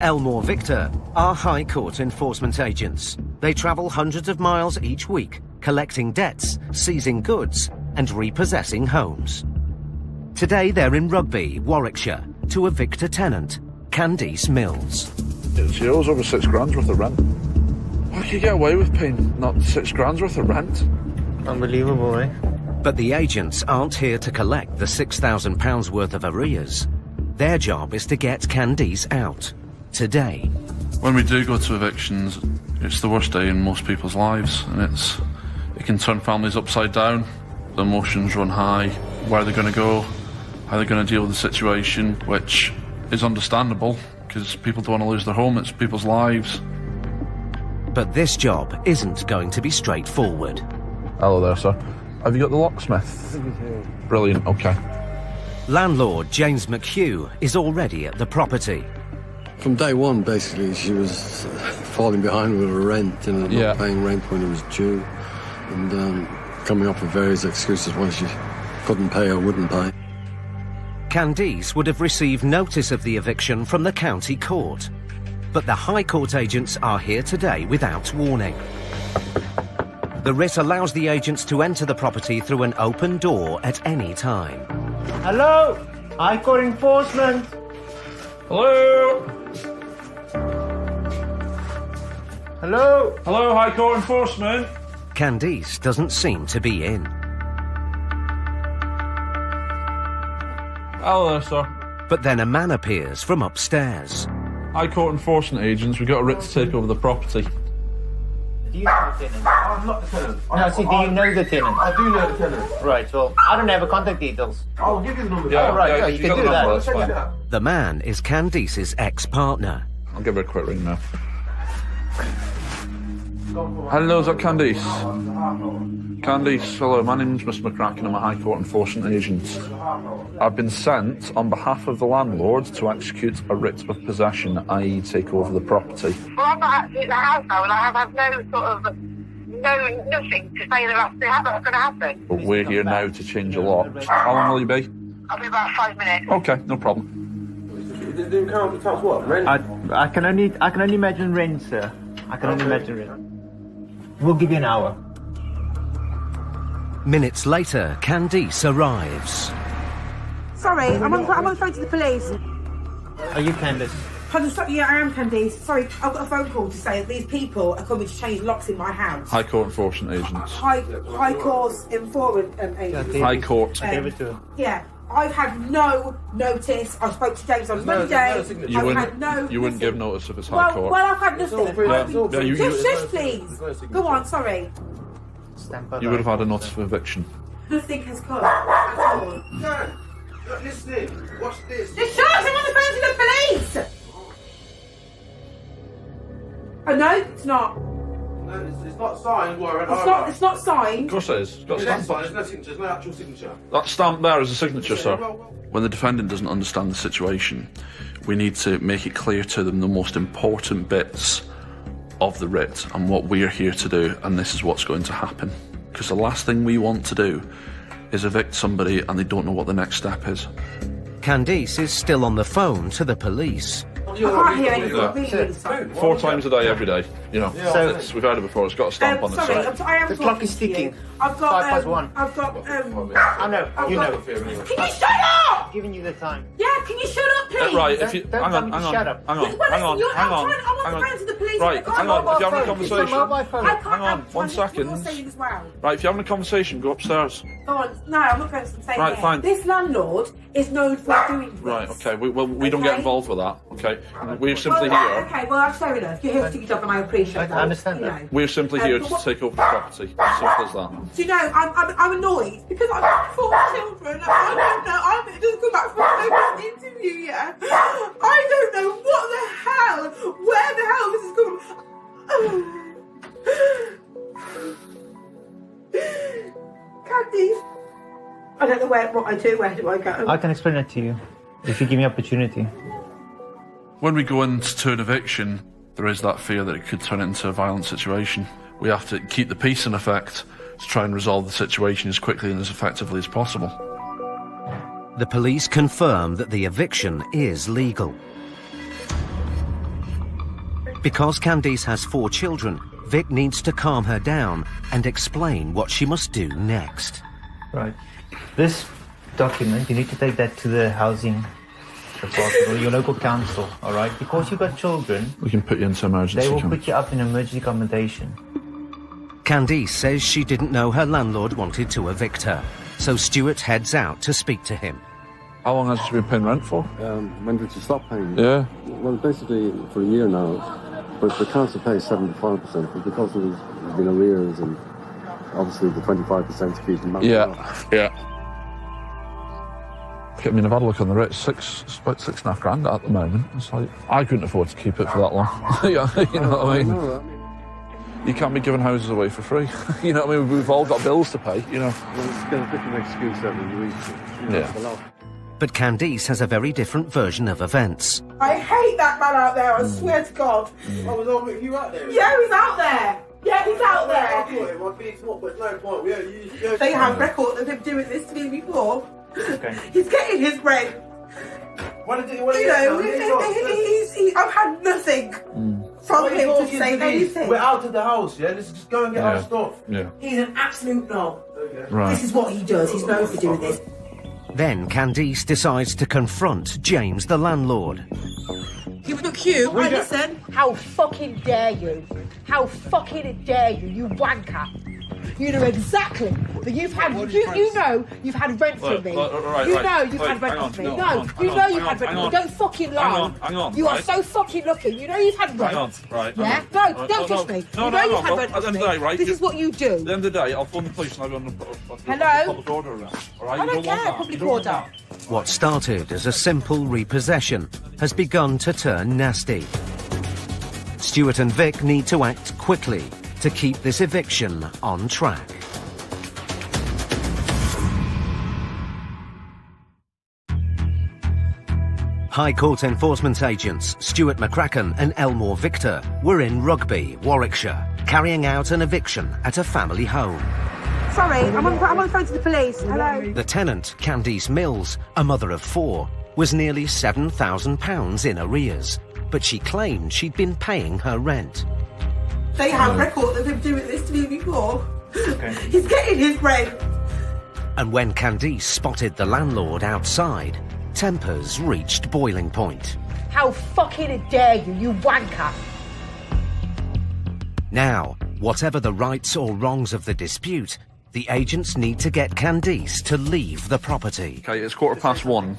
Elmore Victor are High Court enforcement agents. They travel hundreds of miles each week, collecting debts, seizing goods, and repossessing homes. Today they're in Rugby, Warwickshire, to evict a tenant, Candice Mills. She owes over £6 worth of rent. How can you get away with paying not £6 worth of rent? Unbelievable, eh? But the agents aren't here to collect the £6,000 worth of arrears. Their job is to get Candice out. Today. When we do go to evictions, it's the worst day in most people's lives, and it can turn families upside down. The emotions run high. Where they're going to go, how they're going to deal with the situation, which is understandable because people don't want to lose their home. It's people's lives. But this job isn't going to be straightforward. Hello there, sir. Have you got the locksmith? Brilliant. Okay. Landlord James McHugh is already at the property. From day one, basically, she was falling behind with her rent and not paying rent when it was due, and coming up with various excuses why she couldn't pay or wouldn't pay. Candice would have received notice of the eviction from the county court. But the High Court agents are here today without warning. The writ allows the agents to enter the property through an open door at any time. Hello? High Court enforcement. Hello? Hello? Hello, High Court enforcement. Candice doesn't seem to be in. Hello there, sir. But then a man appears from upstairs. High Court enforcement agents, we've got a writ to take over the property. Do you know the tenant? I'm not the tenant. No, see, do you know the tenant? I do know the tenant. Right, well, I don't have a contact details. I'll give you the number. Yeah, right, you can do that. That's Check fine. it out. The man is Candice's ex-partner. I'll give her a quick ring now. Hello, is that Candice? Candice, hello, my name's Mr McCracken, I'm a High Court enforcement agent. I've been sent on behalf of the landlord to execute a writ of possession, i.e. take over the property. Well, I'm not actually at the house now, and I have had no sort of, nothing to say that that's going to happen. But we're here now to change a lot. How long will you be? I'll be about 5 minutes. Okay, no problem. The account counts what? Rent? I can only imagine rent, sir. I can only imagine rent. We'll give you an hour. Minutes later, Candice arrives. Sorry, I'm on the phone to the police. Are you Candice? Pardon, sorry, yeah, I am Candice. Sorry, I've got a phone call to say that these people are coming to change locks in my house. High Court enforcement agents. High Court informant agents. High Court. Give it to her. Yeah, I've had no notice. I spoke to James on Monday. You wouldn't give notice if it's High Court. Well, I've had nothing. Shush, please. Go on, sorry. You would have had a notice of eviction. Nothing has come at all. No, not listening. Watch this. Just shut up, I'm on the phone to the police! Oh, no, it's not. No, it's not signed, Warren. It's not signed. Of course it is. It's got a It's not stamp signed. on There's it. no signature. There's no actual signature. That stamp there is a signature, sir. Well, When the defendant doesn't understand the situation, we need to make it clear to them the most important bits of the writ and what we're here to do, and this is what's going to happen. Because the last thing we want to do is evict somebody and they don't know what the next step is. Candice is still on the phone to the police. I can't hear anything. Really sorry. 4 times a day, every day. You know, So- we've heard it before. It's got a stamp on it. Sorry, So. I am The talking clock is to you. ticking. I've got 1:05. I've got I know, you know. Can you shut up? I'm giving you the time. Yeah, can you shut up, please? Right, if you Don't hang tell on, me to hang on, shut up. hang Well, on, listen, hang on, I'm hang on, on the hang phone to the on. police. Right, I can't- hang on. If you're having a It's conversation, a mobile phone. I can't. hang on, 1 What you're second. saying as well. Right, if you're having a conversation, go upstairs. Go on. No, I'm not going to say Right, it. fine. This landlord is known for doing this. Right, okay. We don't get Okay. involved with that. Okay, we're simply Well, here. okay, well, that's fair enough. You're here to take your job, and I appreciate that. I understand you that. know. We're simply here to take over the property. As simple as that. Do you know, I'm annoyed because I've got 4 children. I don't know. I'm just come back from an interview, yeah. I don't know what the hell, where the hell this is coming Candice, I don't know what I do. Where do I go? I can explain it to you if you give me opportunity. When we go into an eviction, there is that fear that it could turn into a violent situation. We have to keep the peace in effect to try and resolve the situation as quickly and as effectively as possible. The police confirm that the eviction is legal. Because Candice has 4 children, Vic needs to calm her down and explain what she must do next. Right. This document, you need to take that to the housing department or your local council, all right? Because you've got children, We can put you into emergency. they will camp. put you up in emergency accommodation. Candice says she didn't know her landlord wanted to evict her, so Stuart heads out to speak to him. How long has she been paying rent for? When did you stop paying? Yeah. Well, basically for a year now. But the council pays 75%, but because there's been arrears and obviously the 25% to keep them back. Yeah. I mean, I've had a look on the rate. It's about £6.5 at the moment. It's like, I couldn't afford to keep it for that long. You know what I mean? No, You can't be giving houses away for free. You know what I mean? We've all got bills to pay, you know. well, it's got a different excuse every week. You know, Yeah. the law. But Candice has a very different version of events. I hate that man out there, I swear to God. I was over you out there. Yeah, he's out there. Yeah, he's out I there. thought it might be small, but no point. Yeah, They have record of him doing this to me before. Okay. He's getting his rent. What did You know, I've had nothing from him to say anything. We're out of the house, yeah? Let's just go and get our stuff. Yeah. He's an absolute knob. Right. This is what he does. He's known for doing this. Then Candice decides to confront James the landlord. Look, Hugh, I listen. How fucking dare you? How fucking dare you, you wanker? You know exactly that you've had, you know you've had rent from me. You know you've had rent from me. No, you know you've had rent from me. Don't fucking lie. Hang on, You are right. so fucking lucky. You know you've had rent. Hang on, right. Yeah? No, don't touch me. You know you've had rent At the from end of me. the day, right? This is what you do. At the end of the day, I'll phone the police and I'll be on the Hello? public order around. All right? I You don't care, want that. public You don't want order. that. What started as a simple repossession has begun to turn nasty. Stuart and Vic need to act quickly to keep this eviction on track. High Court enforcement agents Stuart McCracken and Elmore Victor were in Rugby, Warwickshire, carrying out an eviction at a family home. Sorry, I'm on the phone to the police. Hello? The tenant, Candice Mills, a mother of 4, was nearly £7,000 in arrears, but she claimed she'd been paying her rent. They have record of him doing this to me before. Okay. He's getting his rent. And when Candice spotted the landlord outside, tempers reached boiling point. How fucking dare you, you wanker? Now, whatever the rights or wrongs of the dispute, the agents need to get Candice to leave the property. Okay, it's 1:15.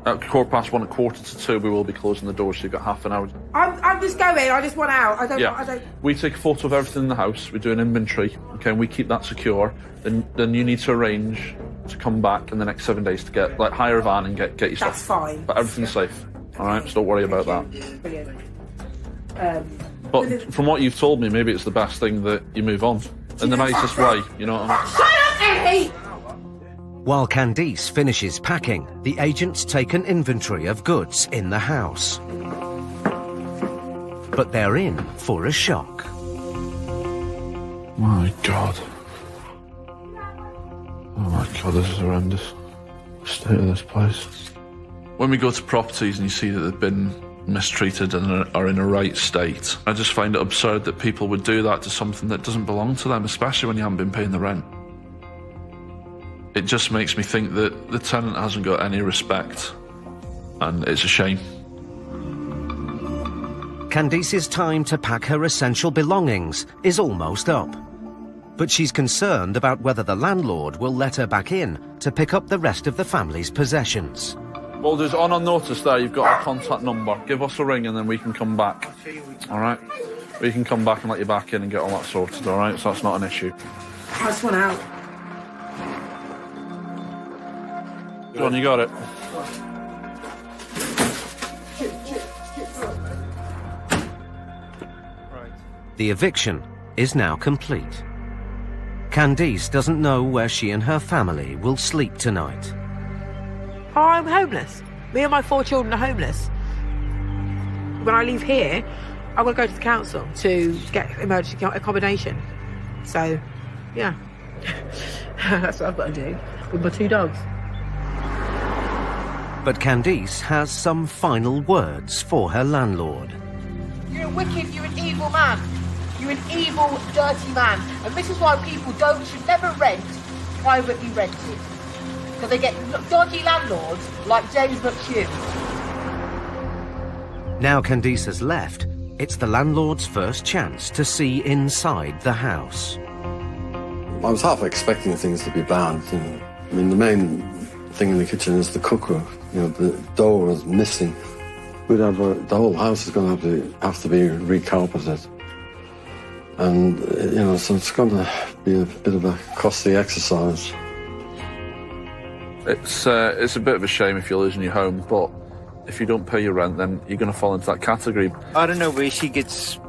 At 1:15, at 1:45, we will be closing the doors, so you've got half an hour. I'm just going. I just want out. I don't. We take a photo of everything in the house, we do an inventory, okay, and we keep that secure. Then you need to arrange to come back in the next 7 days to get, like, hire a van and get your stuff. That's fine. But everything's safe, alright? So don't worry about that. Brilliant. But from what you've told me, maybe it's the best thing that you move on. In the nicest way, you know what I mean? Shut up, Eddie! While Candice finishes packing, the agents take an inventory of goods in the house. But they're in for a shock. My God. Oh my God, this is horrendous. State of this place. When we go to properties and you see that they've been mistreated and are in a right state, I just find it absurd that people would do that to something that doesn't belong to them, especially when you haven't been paying the rent. It just makes me think that the tenant hasn't got any respect, and it's a shame. Candice's time to pack her essential belongings is almost up. But she's concerned about whether the landlord will let her back in to pick up the rest of the family's possessions. Well, there's on our notice there, you've got our contact number. Give us a ring and then we can come back. Alright? We can come back and let you back in and get all that sorted, alright? So that's not an issue. I just want out. Go on, you got it. The eviction is now complete. Candice doesn't know where she and her family will sleep tonight. I'm homeless. Me and my 4 children are homeless. When I leave here, I'm going to go to the council to get emergency accommodation. So, yeah. That's what I've got to do with my 2 dogs. But Candice has some final words for her landlord. You wicked, you're an evil man. You're an evil, dirty man. And this is why people should never rent privately rented. Because they get dodgy landlords like James McHugh. Now Candice's left, it's the landlord's first chance to see inside the house. I was half expecting things to be bad. You know. I mean, the main thing in the kitchen is the cooker. You know, the door was missing. We'd have the whole house is going to have to be recarpeted. And, you know, so it's going to be a bit of a costly exercise. It's a bit of a shame if you're losing your home, but if you don't pay your rent, then you're going to fall into that category. I don't know where she gets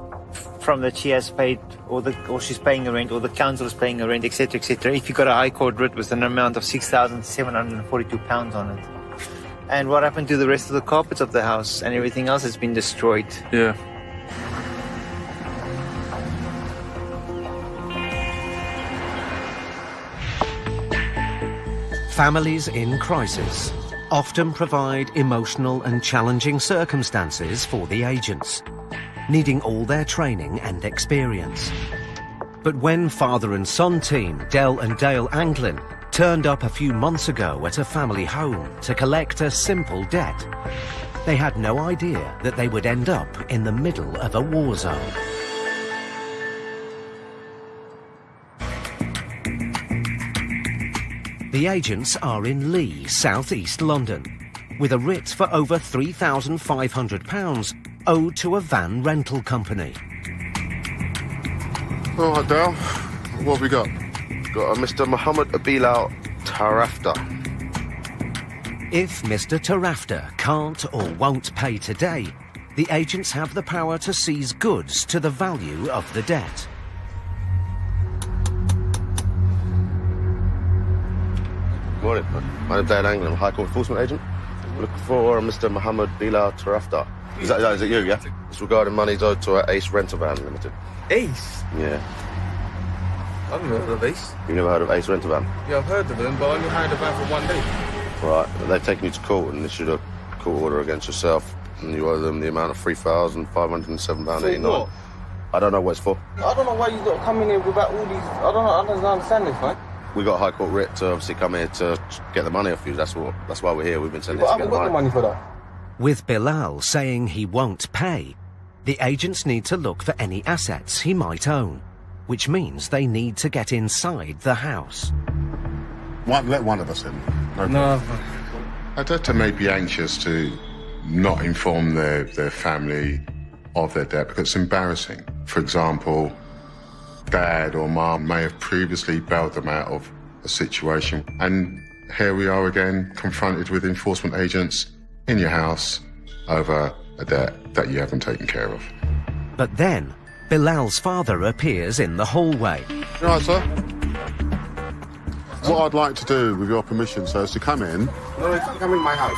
from that she has paid, or she's paying a rent, or the council is paying a rent, etc., etc. If you got a High Court writ with an amount of £6,742 on it. And what happened to the rest of the carpets of the house and everything else has been destroyed? Yeah. Families in crisis often provide emotional and challenging circumstances for the agents, needing all their training and experience. But when father and son team Del and Dale Anglin turned up a few months ago at a family home to collect a simple debt, they had no idea that they would end up in the middle of a war zone. The agents are in Lee, south-east London, with a writ for over £3,500 owed to a van rental company. All right, Dale. What have we got? Got a Mr. Mohammed Bilal Tarafta. If Mr. Tarafta can't or won't pay today, the agents have the power to seize goods to the value of the debt. Morning. My name's Dale Anglin. I'm a High Court enforcement agent. I'm looking for Mr. Mohammed Bilal Tarafta. Is it you, yeah? It's regarding monies owed to Ace Rental Van Limited. Ace? Yeah. I've never heard of Ace. You've never heard of Ace Rental Van? Yeah, I've heard of them, but I only hired a van for 1 day. Right. They've taken you to court and issued a court order against yourself, and you owe them the amount of £3,507.89. What? I don't know what it's for. I don't know why you got to come in here without all these... I don't understand this, man. We got a High Court writ to obviously come here to get the money off you. That's why we're here. We've been sending But I to get haven't got the money for that. With Bilal saying he won't pay, the agents need to look for any assets he might own, which means they need to get inside the house. Let one of us in. No. A debtor may be anxious to not inform their family of their debt because it's embarrassing. For example, dad or mum may have previously bailed them out of a situation, and here we are again confronted with enforcement agents in your house over a debt that you haven't taken care of. But then, Bilal's father appears in the hallway. Right, sir. What I'd like to do, with your permission, sir, is to come in. No, you can't come in my house.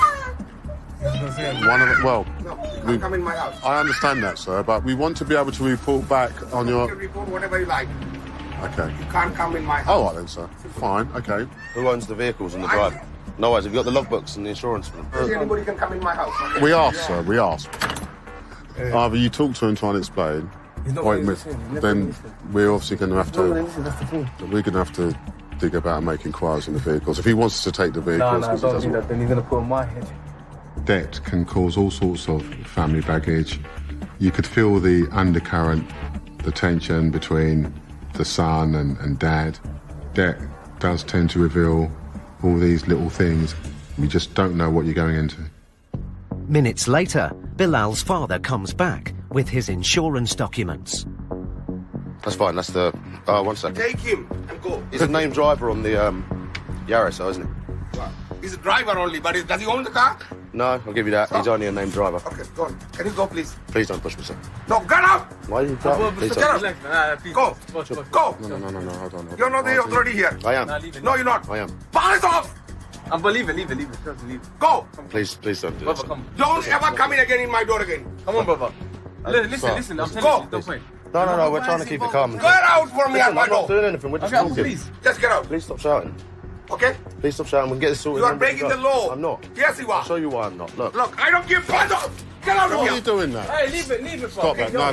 One of the, well, No, you can't come in my house. I understand that, sir, but we want to be able to report back on You your... can report whatever you like. Okay. You can't come in my house. All right then, sir. Fine, okay. Who owns the vehicles and the drive? No worries, have you got the logbooks and the insurance for them? Anybody can come in my house. Okay? We asked, sir, we asked. Either you talk to him, try and explain, or then we're obviously going to have to... We're going to have to dig about and make inquiries on the vehicles. If he wants to take the vehicles... No, don't do that, then he's going to put on my head. Debt can cause all sorts of family baggage. You could feel the undercurrent, the tension between the son and dad. Debt does tend to reveal all these little things. You just don't know what you're going into. Minutes later, Bilal's father comes back with his insurance documents. That's fine, that's the... 1 second. Take him and go. He's a named driver on the Yaris, though, isn't he? He's a driver only, but does he own the car? No, I'll give you that. He's only a named driver. Okay, go on. Can you go, please? Please don't push me, sir. No, get out! Why are you driving? Please Get don't. out! Go! Go! No, hold on. You're not the authority here. I am. No, you're not. I am. Hands off! I'm leave it. Go! Please don't do Brother, this. come. Don't ever come in again in my door again. Come on, brother. Listen, I'm telling you, don't point. No, we're trying to keep it calm. Get out from here, Listen, my I'm not door. doing anything, we're just Okay, talking. please. Just get out. Please stop shouting. Okay? Please stop shouting, we can get this sorted. You are and then we breaking can the go. law. I'm not. Yes, you I'll are. show you why I'm not. Look. Look, I don't give hands off. Get out of Why are here. you doing that? Hey, leave it, bro. Stop that. No.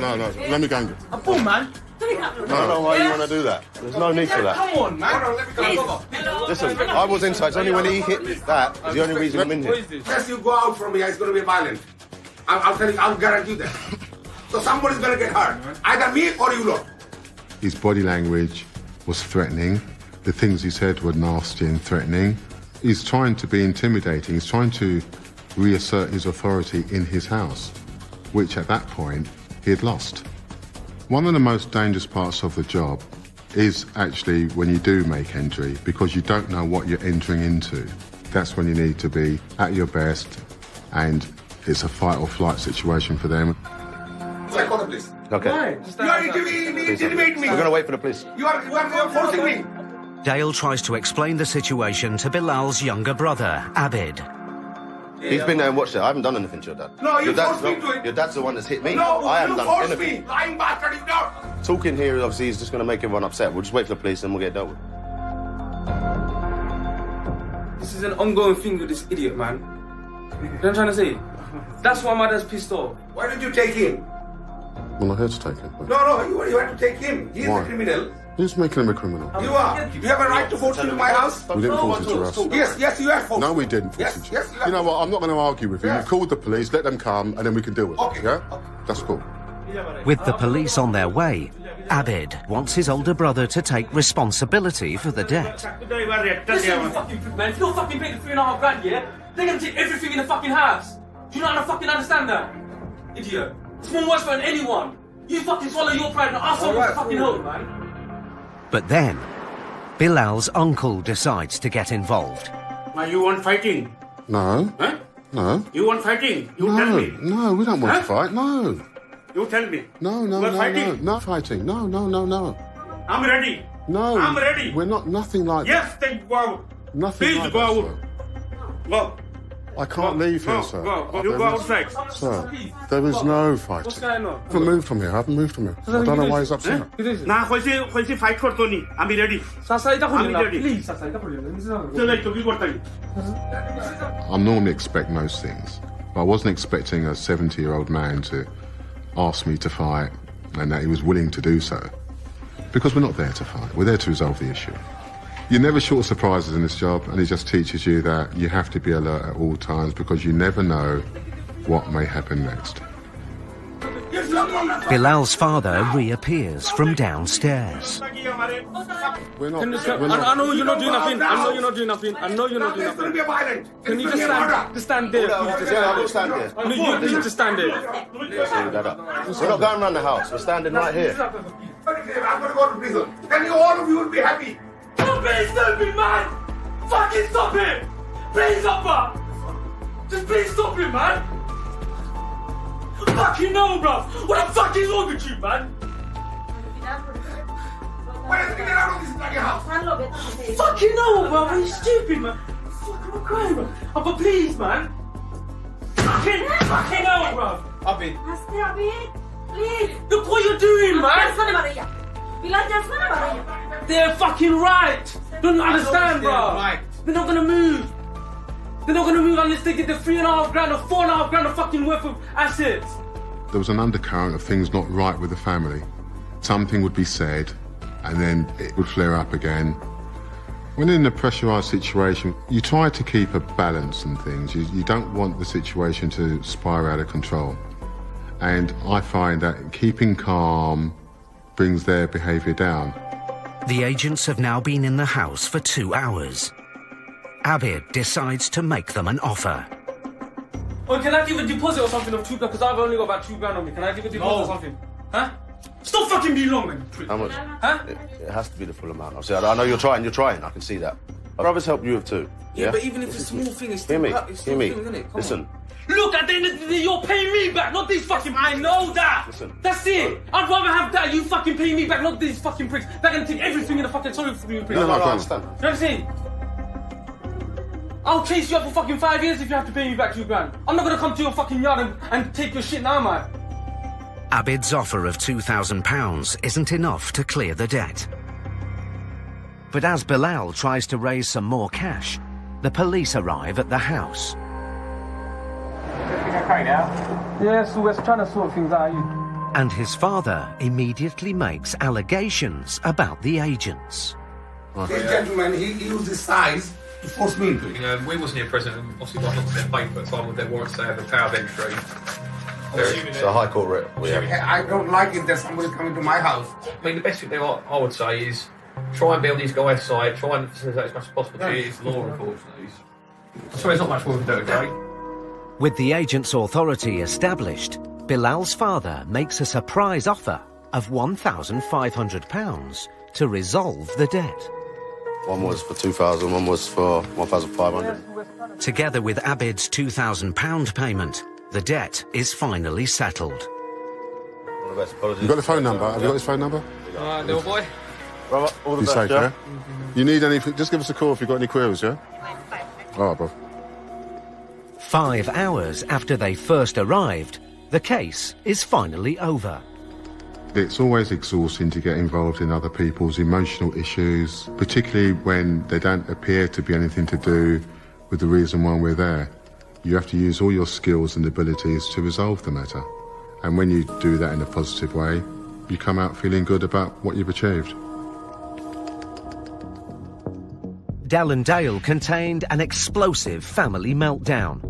Let me go and get it. A boom, man. I don't know why you want to do that. There's no need for that. Come on, man. Hold on, let me come over. Listen, I was inside. It's only when he hit that is the only reason I'm in What here. is this? Yes, you go out from here, it's going to be violent. I'll tell you, I'll guarantee that. So somebody's going to get hurt. Either me or you lot. His body language was threatening. The things he said were nasty and threatening. He's trying to be intimidating. He's trying to reassert his authority in his house, which at that point he had lost. One of the most dangerous parts of the job is actually when you do make entry, because you don't know what you're entering into. That's when you need to be at your best, and it's a fight or flight situation for them. So I call the police. Okay. You are intimidating me. We're going to wait for the police. You are forcing me. Dale tries to explain the situation to Bilal's younger brother, Abid. He's been there and watched it. I haven't done anything to your dad. No, you Your dad's forced me not- to it. Your dad's the one that's hit me. No, I haven't you done forced anything. me. Lying bastard, you don't. Talking here, obviously, is just going to make everyone upset. We'll just wait for the police and we'll get it dealt with. This is an ongoing thing with this idiot, man. You know what I'm trying to say? That's why my dad's pissed off. Why did you take him? I'm not here to take him. No, you had to take him. He's Why? a criminal. Who's making him a criminal? You are. You have a right to force him to my house? We didn't force him to us. Yes, you have forced No, him. we didn't force him to. Yes, You know what? I'm not going to argue with you. Yes. You called the police, let them come, and then we can deal with it. Okay. Yeah? That's cool. With the police on their way, Abid wants his older brother to take responsibility for the debt. Listen, you fucking prick, man. If you don't fucking pay the $3.5 grand, yeah, they're gonna take everything in the fucking house. Do you not fucking understand that? Idiot. It's more worse for anyone. You fucking swallow your pride and I'll swallow your fucking hope, man. But then, Bilal's uncle decides to get involved. You want fighting? No. Huh? No. You want fighting? You tell No. me. No, we don't want to fight. No. You tell me. No. We're fighting. No fighting. No. I'm ready. No. I'm ready. We're not, nothing like Yes, then go out. that. Nothing Please like go that, out. sir. Go. I can't leave here, sir. Go. You There go is- outside. Sir, there is no fighting. What's going on? I haven't moved from here. I haven't moved from here. I don't know why he's upset. Nah, hoise fight করতো নি আমি ready. Sasa, এটা করলেন না, আমি ready. please, Sasa, এটা করলেন না. This is not- চলে তো কি করতাম? I normally expect most things, but I wasn't expecting a 70-year-old man to ask me to fight and that he was willing to do so. Because we're not there to fight. We're there to resolve the issue. You're never short of surprises in this job, and it just teaches you that you have to be alert at all times because you never know what may happen next. Bilal's father reappears from downstairs. We're not. I know you're not doing nothing. I know you're not doing nothing. I know you're not doing It's going to nothing. be violent. Can you It's just gonna be stand, murder. just stand there? Please, just Yeah, I will stand stand there. there. No, you please just stand there. We're not going around the house. We're standing right here. I'm going to go to prison. Then all of you will be happy. Stop it, stupid man! Fucking stop it! Please, Upper! Just please stop it, man! Fucking no, bro! What the fuck is wrong with you, man? Where is get out of this bloody house? Fucking no, bro! Are you stupid, man? Fucking I'm crying, bro. Upper, please, man! Fucking no, bro! Abby. Please. Look what you're doing, man! They're fucking right! Don't you understand, bro? They're not gonna move! They're not gonna move unless they get the $3.5 grand or $4.5 grand of fucking worth of assets! There was an undercurrent of things not right with the family. Something would be said, and then it would flare up again. When in a pressurised situation, you try to keep a balance and things. You don't want the situation to spiral out of control. And I find that keeping calm brings their behaviour down. The agents have now been in the house for 2 hours. Abid decides to make them an offer. Oh, can I give a deposit or something of $2 grand? Because I've only got about $2 grand on me. Can I give a deposit or something? Huh? Stop fucking being long, man. How much? Huh? It has to be the full amount. Obviously, I know you're trying. I can see that. I'd rather help you with too. Yeah, but even if it's a small thing, it's still Hear me. it's Hear still me. things, isn't it? Come Listen. on. Look, at the end of the day, you're paying me back, not these fucking... I know that! Listen. That's it! I'd rather have that, you fucking pay me back, not these fucking pricks. They're gonna take everything in the fucking... Sorry for you, pricks. No, I I don't. understand. You know what I'm saying? I'll chase you up for fucking 5 years if you have to pay me back $2 grand. I'm not gonna come to your fucking yard and take your shit now, man. Abid's offer of £2,000 isn't enough to clear the debt. But as Bilal tries to raise some more cash, the police arrive at the house. okay now? Yeah, so we're trying to sort things out. And his father immediately makes allegations about the agents. This gentleman, he used his size to force me into it. You know, we wasn't here present, and obviously got lots of their paper at the time with their warrants, they have the power of entry. It's a high court writ. I don't like it that somebody coming to my house. I mean, the best thing I would say is try and be on these guys' side, try and facilitate as much as possible to you. It's law, unfortunately. So there's not much more we can do, okay? With the agent's authority established, Bilal's father makes a surprise offer of £1,500 to resolve the debt. One was for 2,000, one was for 1,500. Together with Abid's £2,000 payment, the debt is finally settled. You got the phone number? Have you got his phone number? Little boy. Robert, all the Be best, safe, yeah? You need anything? Just give us a call if you've got any queries, yeah? All right, bro. 5 hours after they first arrived, the case is finally over. It's always exhausting to get involved in other people's emotional issues, particularly when they don't appear to be anything to do with the reason why we're there. You have to use all your skills and abilities to resolve the matter. And when you do that in a positive way, you come out feeling good about what you've achieved. Dell and Dale contained an explosive family meltdown.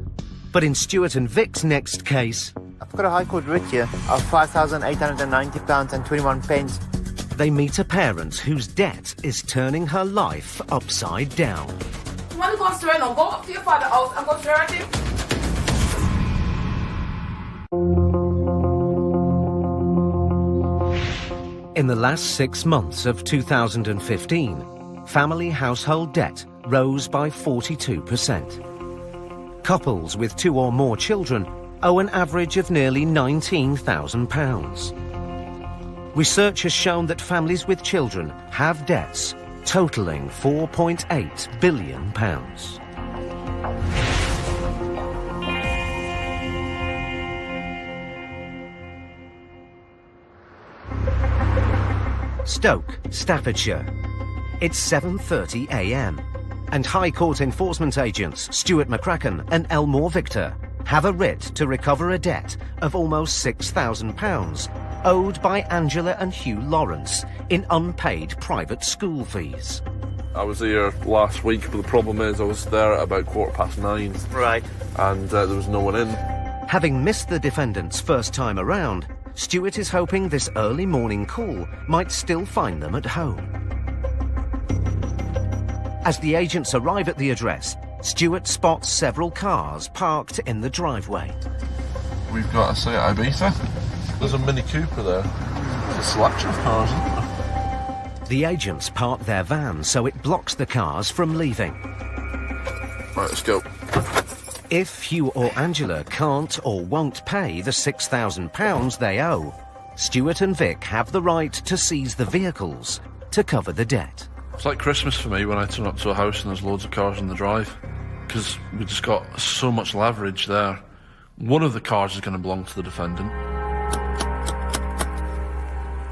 But in Stuart and Vic's next case, I've got a High Court writ here of £5,890 and 21 pence. They meet a parent whose debt is turning her life upside down. You want to go straight on? Go up to your father's house and go straight at him. In the last 6 months of 2015, family household debt rose by 42%. Couples with 2 or more children owe an average of nearly £19,000. Research has shown that families with children have debts totalling £4.8 billion. Stoke, Staffordshire. It's 7:30 a.m. and High Court enforcement agents Stuart McCracken and Elmore Victor have a writ to recover a debt of almost £6,000 owed by Angela and Hugh Lawrence in unpaid private school fees. I was here last week, but the problem is I was there at about 9:15. Right. And there was no one in. Having missed the defendants first time around, Stuart is hoping this early morning call might still find them at home. As the agents arrive at the address, Stuart spots several cars parked in the driveway. We've got a Seat Ibiza. There's a Mini Cooper there. There's a selection of cars, isn't there? The agents park their van so it blocks the cars from leaving. Right, let's go. If Hugh or Angela can't or won't pay the £6,000 they owe, Stuart and Vic have the right to seize the vehicles to cover the debt. It's like Christmas for me when I turn up to a house and there's loads of cars in the drive, because we just got so much leverage there. One of the cars is going to belong to the defendant.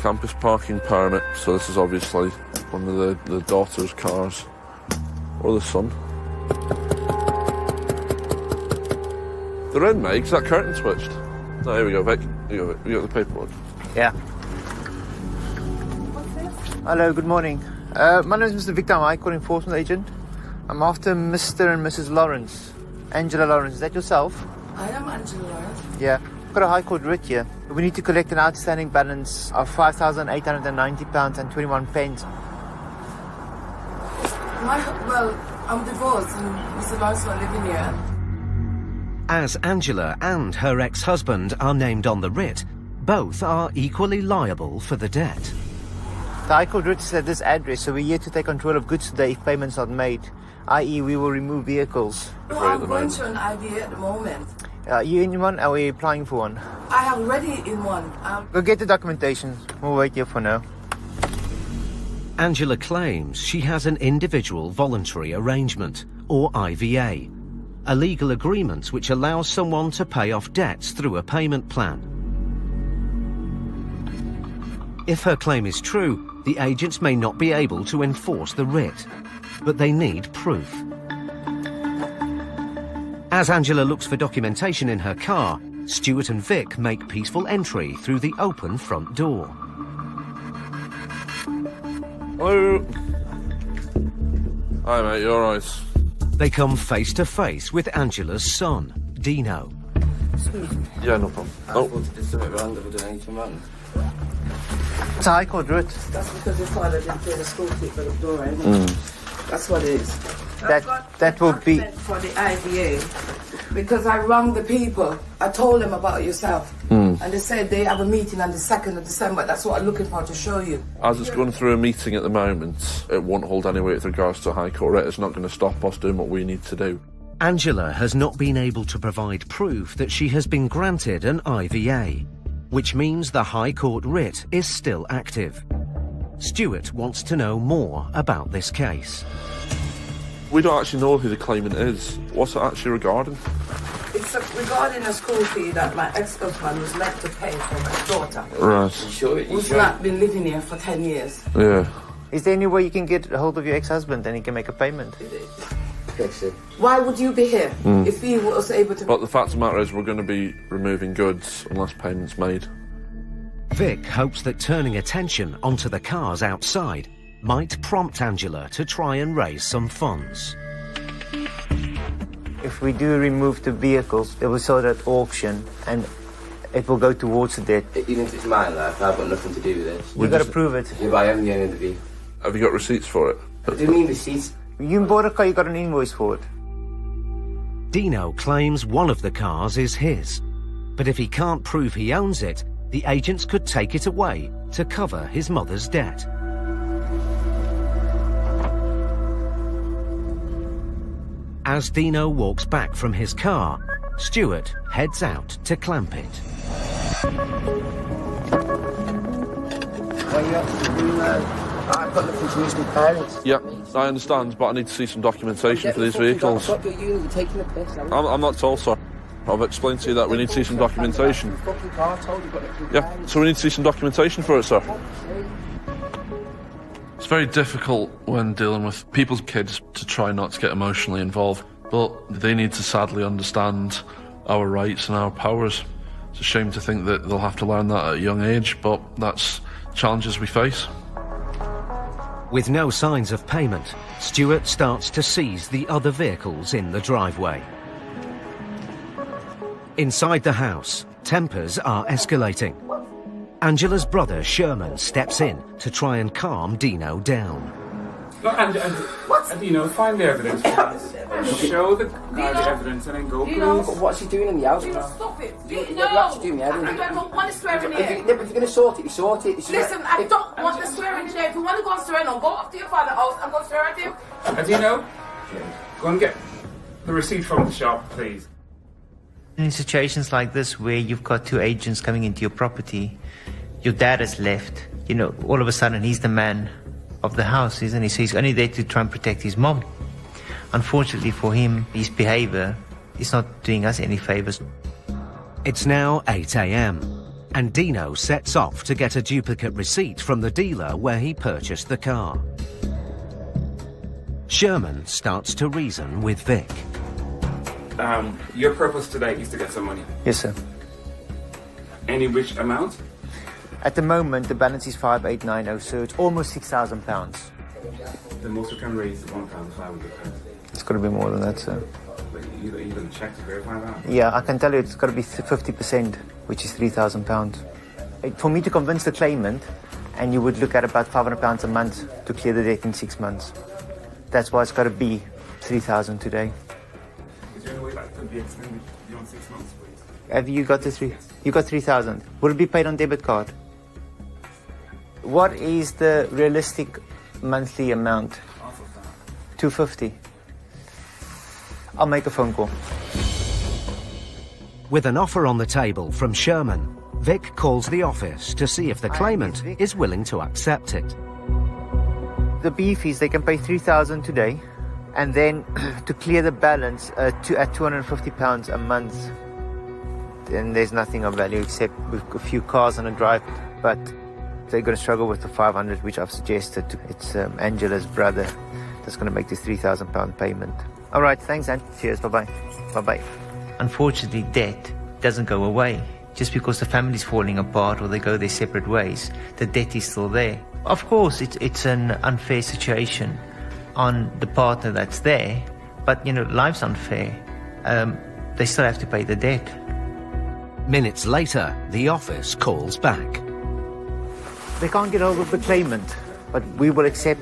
Campus parking permit, so this is obviously one of the daughter's cars, or the son. They're in, mate, 'cause that curtain switched. No, here we go, Vic. Here you go, Vic. You got the paperwork. Yeah. Hello, good morning. My name is Mr. Victor. I'm a High Court enforcement agent. I'm after Mr. and Mrs. Lawrence. Angela Lawrence, is that yourself? I am Angela Lawrence. Yeah. I've got a High Court writ here. We need to collect an outstanding balance of £5,890 and 21 pence. Well, I'm divorced and Mr. Lawrence is not living here. As Angela and her ex-husband are named on the writ, both are equally liable for the debt. The High Court writ is at this address, so we're here to take control of goods today if payments are made, i.e. we will remove vehicles. No, I'm going to an ID at the moment. You in one? Are we applying for one? I am ready in one. Go get the documentation. We'll wait here for now. Angela claims she has an individual voluntary arrangement, or IVA, a legal agreement which allows someone to pay off debts through a payment plan. If her claim is true, the agents may not be able to enforce the writ, but they need proof. As Angela looks for documentation in her car, Stuart and Vic make peaceful entry through the open front door. Hello. Hi, mate, you alright? They come face to face with Angela's son, Dino. Yeah, no problem. I thought you did something wrong, never done anything wrong. It's a high court route. That's because your father didn't pay the school fee for the door, right? That's what it is. That will be for the IVA. Because I rang the people. I told them about yourself. And they said they have a meeting on the 2nd of December. That's what I'm looking for to show you. As it's going through a meeting at the moment, it won't hold any weight with regards to High Court writ. It's not going to stop us doing what we need to do. Angela has not been able to provide proof that she has been granted an IVA, which means the High Court writ is still active. Stuart wants to know more about this case. We don't actually know who the claimant is. What's it actually regarding? It's regarding a school fee that my ex-husband was meant to pay for my daughter. Right. Who's not been living here for 10 years. Yeah. Is there any way you can get a hold of your ex-husband and he can make a payment? Why would you be here if he was able to... But the fact of the matter is we're going to be removing goods unless payment's made. Vic hopes that turning attention onto the cars outside might prompt Angela to try and raise some funds. If we do remove the vehicles, they will sell at auction and it will go towards the debt. Even if it's mine, like, I've got nothing to do with it. You've got to prove it. Yeah, but I am the owner of the vehicle. Have you got receipts for it? What do you mean receipts? You bought a car, you got an invoice for it. Dino claims one of the cars is his, but if he can't prove he owns it, the agents could take it away to cover his mother's debt. As Dino walks back from his car, Stuart heads out to clamp it. I've got nothing to use with parents. Yeah, I understand, but I need to see some documentation for these vehicles. You're taking a piss. I'm not told, sir. I've explained to you that we need to see some documentation. Yeah, so we need to see some documentation for it, sir. It's very difficult when dealing with people's kids to try not to get emotionally involved, but they need to sadly understand our rights and our powers. It's a shame to think that they'll have to learn that at a young age, but that's challenges we face. With no signs of payment, Stuart starts to seize the other vehicles in the driveway. Inside the house, tempers are escalating. Angela's brother Sherman steps in to try and calm Dino down. Look, and Dino, find the evidence. Show the guy the evidence and then go, please. What's he doing in the house? Stop it. You actually do me head in. I don't want to swear in here. If you're going to sort it, you sort it. Listen, I don't want to swear in here. If you want to go and swear, no, go up to your father's house and go swear at him. Dino, go and get the receipt from the shop, please. In situations like this where you've got two agents coming into your property, your dad has left, you know, all of a sudden he's the man of the house, isn't he? So he's only there to try and protect his mom. Unfortunately for him, his behavior is not doing us any favors. It's now 8 a.m. and Dino sets off to get a duplicate receipt from the dealer where he purchased the car. Sherman starts to reason with Vic. Your purpose today is to get some money. Yes, sir. Any which amount? At the moment, the balance is 5890, so it's almost £6,000. The most we can raise is £1,500. It's got to be more than that, sir. But you going to check to verify that? Yeah, I can tell you it's got to be 50%, which is £3,000. For me to convince the claimant, and you would look at about £500 a month to clear the debt in 6 months. That's why it's got to be 3,000 today. Is there any way that could be extended beyond 6 months, please? Have you got the three? You got 3,000. Will it be paid on debit card? What is the realistic monthly amount? Half of that. 250. I'll make a phone call. With an offer on the table from Sherman, Vic calls the office to see if the claimant is willing to accept it. The beef is they can pay 3,000 today, and then to clear the balance at £250 a month. Then there's nothing of value except with a few cars on a drive, but they're going to struggle with the 500, which I've suggested. It's Angela's brother that's going to make this £3,000 payment. All right, thanks, and cheers. Bye-bye. Bye-bye. Unfortunately, debt doesn't go away. Just because the family's falling apart or they go their separate ways, the debt is still there. Of course, it's an unfair situation on the partner that's there, but, you know, life's unfair. They still have to pay the debt. Minutes later, the office calls back. They can't get hold of the claimant, but we will accept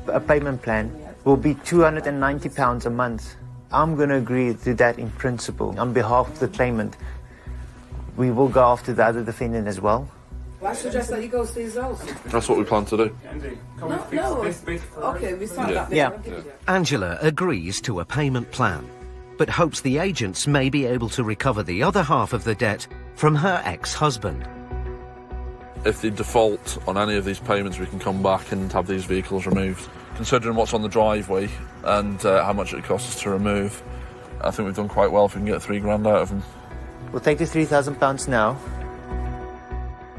a payment plan. Will be £290 a month. I'm going to agree to that in principle. On behalf of the claimant, we will go after the other defendant as well. Well, I suggest that you go to his house. That's what we plan to do. No. Okay, we start that. Yeah. Angela agrees to a payment plan, but hopes the agents may be able to recover the other half of the debt from her ex-husband. If they default on any of these payments, we can come back and have these vehicles removed. Considering what's on the driveway and how much it costs us to remove, I think we've done quite well if we can get £3,000 out of them. We'll take the £3,000 now.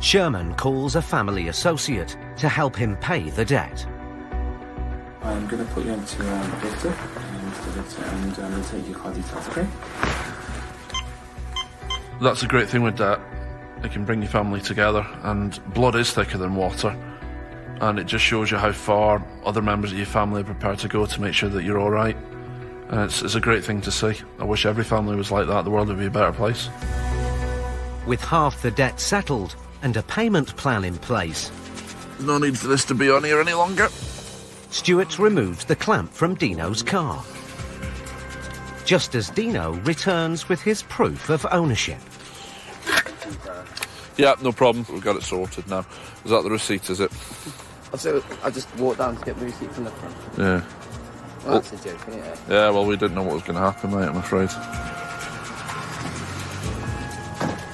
Sherman calls a family associate to help him pay the debt. I'm going to put you into Victor, and I'm going to take your card details, okay? That's a great thing with debt. It can bring your family together, and blood is thicker than water. And it just shows you how far other members of your family are prepared to go to make sure that you're all right. And it's a great thing to see. I wish every family was like that. The world would be a better place. With half the debt settled and a payment plan in place, no need for this to be on here any longer. Stuart removes the clamp from Dino's car, just as Dino returns with his proof of ownership. Yeah, no problem. We've got it sorted now. Is that the receipt, is it? So I just walked down to get the receipt from the front. Yeah. Well, that's a joke, isn't it? Yeah, well, we didn't know what was going to happen, mate, I'm afraid.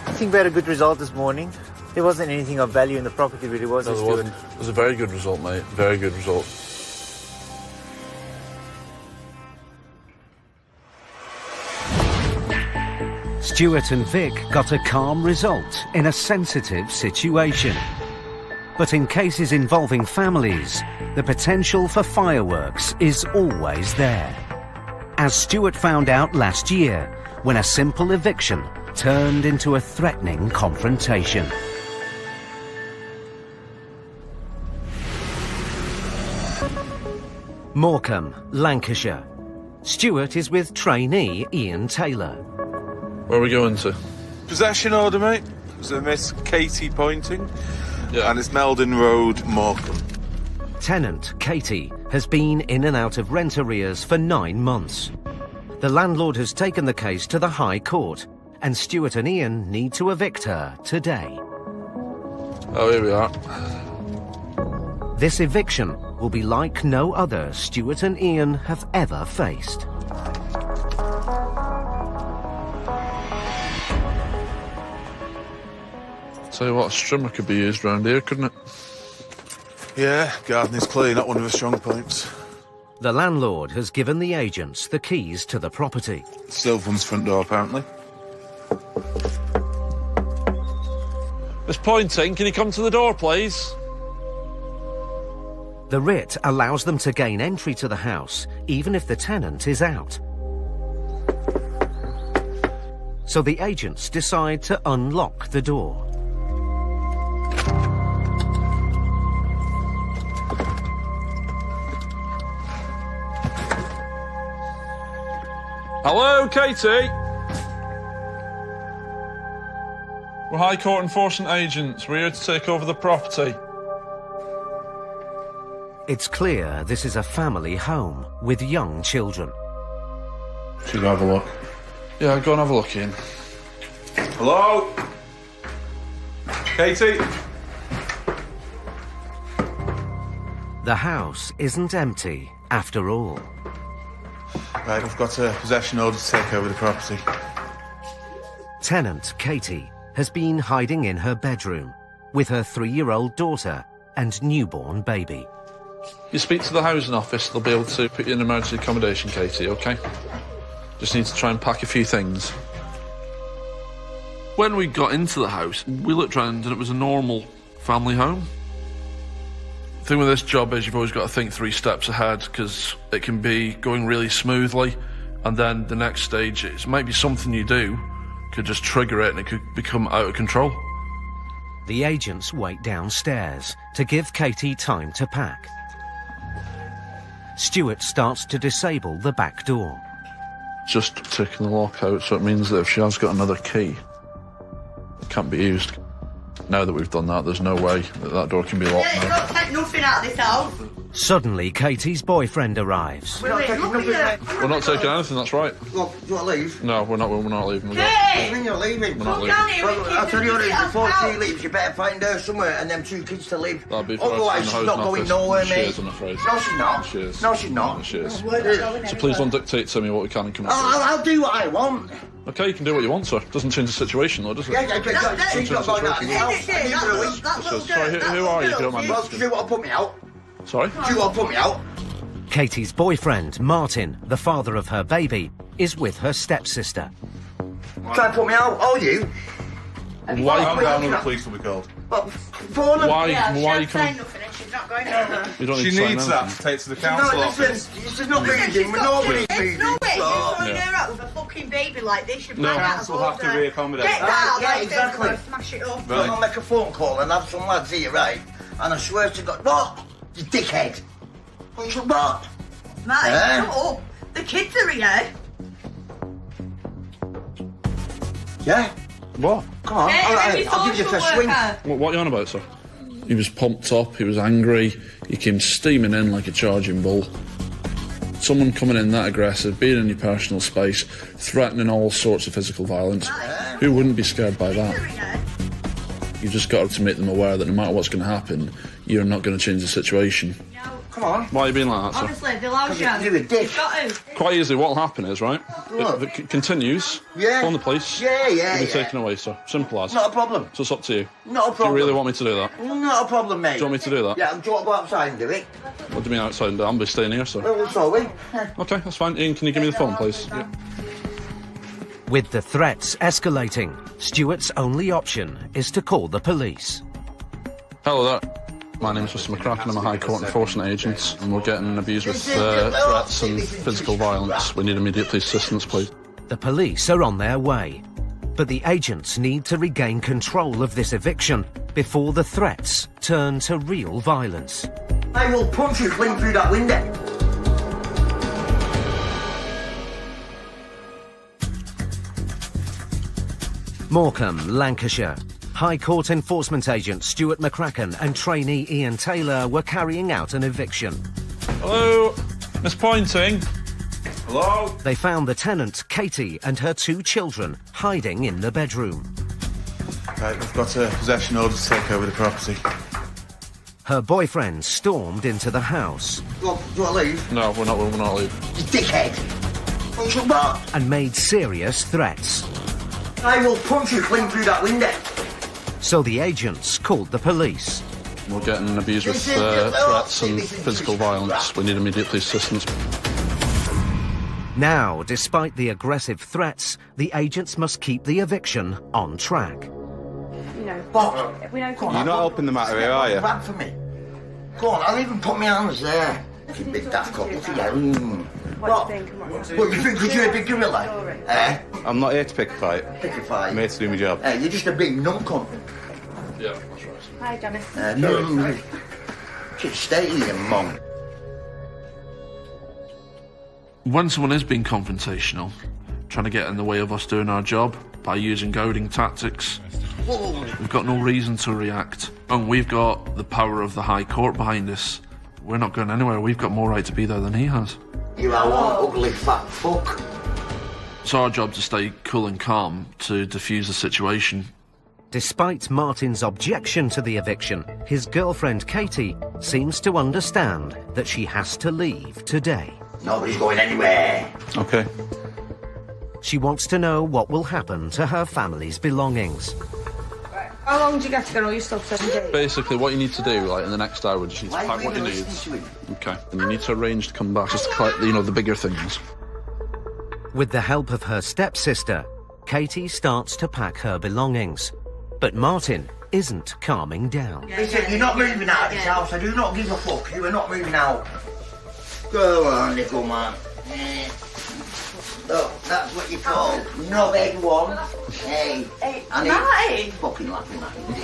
I think we had a good result this morning. There wasn't anything of value in the property, really, was No, it, there Stuart? wasn't. It was a very good result, mate. Very good result. Stuart and Vic got a calm result in a sensitive situation. But in cases involving families, the potential for fireworks is always there. As Stuart found out last year, when a simple eviction turned into a threatening confrontation. Morecambe, Lancashire. Stuart is with trainee Ian Taylor. Where are we going to? Possession order, mate. It was a Miss Katie Pointing. Yeah. And it's Meldon Road, Morecambe. Tenant Katie has been in and out of rent arrears for 9 months. The landlord has taken the case to the High Court, and Stuart and Ian need to evict her today. Oh, here we are. This eviction will be like no other Stuart and Ian have ever faced. Tell you what, a strimmer could be used round here, couldn't it? Yeah, garden is clearly not one of her strong points. The landlord has given the agents the keys to the property. Sylvan's front door, apparently. Miss Pointing, can you come to the door, please? The writ allows them to gain entry to the house, even if the tenant is out. So the agents decide to unlock the door. Hello, Katie? We're High Court enforcement agents. We're here to take over the property. It's clear this is a family home with young children. Should we have a look? Yeah, go and have a look in. Hello? Katie? The house isn't empty after all. Right, I've got a possession order to take over the property. Tenant Katie has been hiding in her bedroom with her 3-year-old daughter and newborn baby. You speak to the housing office, they'll be able to put you in emergency accommodation, Katie, OK? Just need to try and pack a few things. When we got into the house, we looked round and it was a normal family home. thing with this job is you've always got to think 3 steps ahead, because it can be going really smoothly, and then the next stage, it might be something you do could just trigger it and it could become out of control. The agents wait downstairs to give Katie time to pack. Stuart starts to disable the back door. Just taking the lock out, so it means that if she has got another key, it can't be used. Now that we've done that, there's no way that that door can be locked Yeah, you now. don't take nothing out of this house. Suddenly, Katie's boyfriend arrives. We're not taking nothing out. We're not taking anything, that's right. Look, do you want to leave? No, we're not leaving. I mean, you're leaving. We're not leaving. Well, I'll tell you what it is, before she leaves, you better find her somewhere and them 2 kids to live. That'll be for Otherwise, us she's in the not house going office. nowhere, She mate. is, I'm afraid. No, she's not. She is. No, she's not. She is. So please don't dictate to me what we can and cannot do. I'll do what I want. Okay, you can do what you want, sir. Doesn't change the situation, though, does it? Yeah, she's not going out of the house. I need her a week. Sorry, who are you, if you don't mind me Well, asking? do you want to put me out? Sorry? Do you want to put me out? Katie's boyfriend, Martin, the father of her baby, is with her stepsister. Try to put me out, are you? Why? Calm down or the police will be called. Why are you coming? She's not going nowhere. You don't She need to sign needs that anything. to take to the council No, office. listen, she's not moving, nobody's moving. No way, you're throwing Yeah. her out with a fucking baby like this. You'd No, bang out council of have to order. reaccommodate. Get Right, down, yeah, like exactly. this, smash it up. Right. I'll make a phone call and have some lads here, right? And I swear to God, what? You dickhead. What? Mate, shut up. The kids are here. Yeah? What? Come on, I'll give you a swing. What are you on about, sir? He was pumped up, he was angry, he came steaming in like a charging bull. Someone coming in that aggressive, being in your personal space, threatening all sorts of physical violence. Who wouldn't be scared by that? You've just got to make them aware that no matter what's going to happen, you're not going to change the situation. Come on. Why are you being like that, sir? Honestly, they'll house you. You're a dick. You've got to. Quite easily, what'll happen is, right? What? If it continues, Yeah. phone the police, Yeah, you'll be yeah. taken away, sir. Simple as. Not a problem. So it's up to you. Not a Do you problem. really want me to do that? Not a problem, mate. Do you want me to do that? Yeah, do you want to go outside and do it? What do you mean outside? I'll be staying here, sir. Well, so we. Okay, that's fine. Ian, can you give me the phone, please? Yeah. With the threats escalating, Stuart's only option is to call the police. Hello there. My name's Mr McCracken. I'm a High Court enforcement agent, and we're getting abused with threats and physical violence. We need immediate police assistance, please. The police are on their way, but the agents need to regain control of this eviction before the threats turn to real violence. I will punch you clean through that window. Morecambe, Lancashire. High Court enforcement agent Stuart McCracken and trainee Ian Taylor were carrying out an eviction. Hello, Miss Pointing. Hello. They found the tenant, Katie, and her 2 children hiding in the bedroom. Right, we've got a possession order to take over the property. Her boyfriend stormed into the house. Look, do you want to leave? No, we're not leaving. You dickhead. What? And made serious threats. I will punch you clean through that window. So the agents called the police. We're getting abused with threats and physical violence. We need immediate police assistance. Now, despite the aggressive threats, the agents must keep the eviction on track. You know, But we don't. You're not helping the matter here, are you? back for me. Go on, I'll even put my hands there. You big daft cock, look at you. What do you think? What, you think you're a big gorilla? Eh? I'm not here to pick a fight. Pick a fight. I'm here to do my job. You're just a big numb Yeah, that's right. Hi, Janice. No. Just stay here, mum. When someone is being confrontational, trying to get in the way of us doing our job by using goading tactics, we've got no reason to react. And we've got the power of the High Court behind us. We're not going anywhere. We've got more right to be there than he has. You are one ugly fat fuck. It's our job to stay cool and calm to defuse the situation. Despite Martin's objection to the eviction, his girlfriend Katie seems to understand that she has to leave today. Nobody's going anywhere. Okay. She wants to know what will happen to her family's belongings. How long do you get to get all your stuff 7 days? Basically, what you need to do, like, in the next hour, just need to Why pack are what you you need. listening to him? Okay. And you need to arrange to come back, just to collect, the bigger things. With the help of her stepsister, Katie starts to pack her belongings. But Martin isn't calming down. Listen, you're not moving out of this house. I do not give a fuck. You are not moving out. Go on, little man. Look, that's what you call no big one. Hey, and Martin! Fucking laughing at you.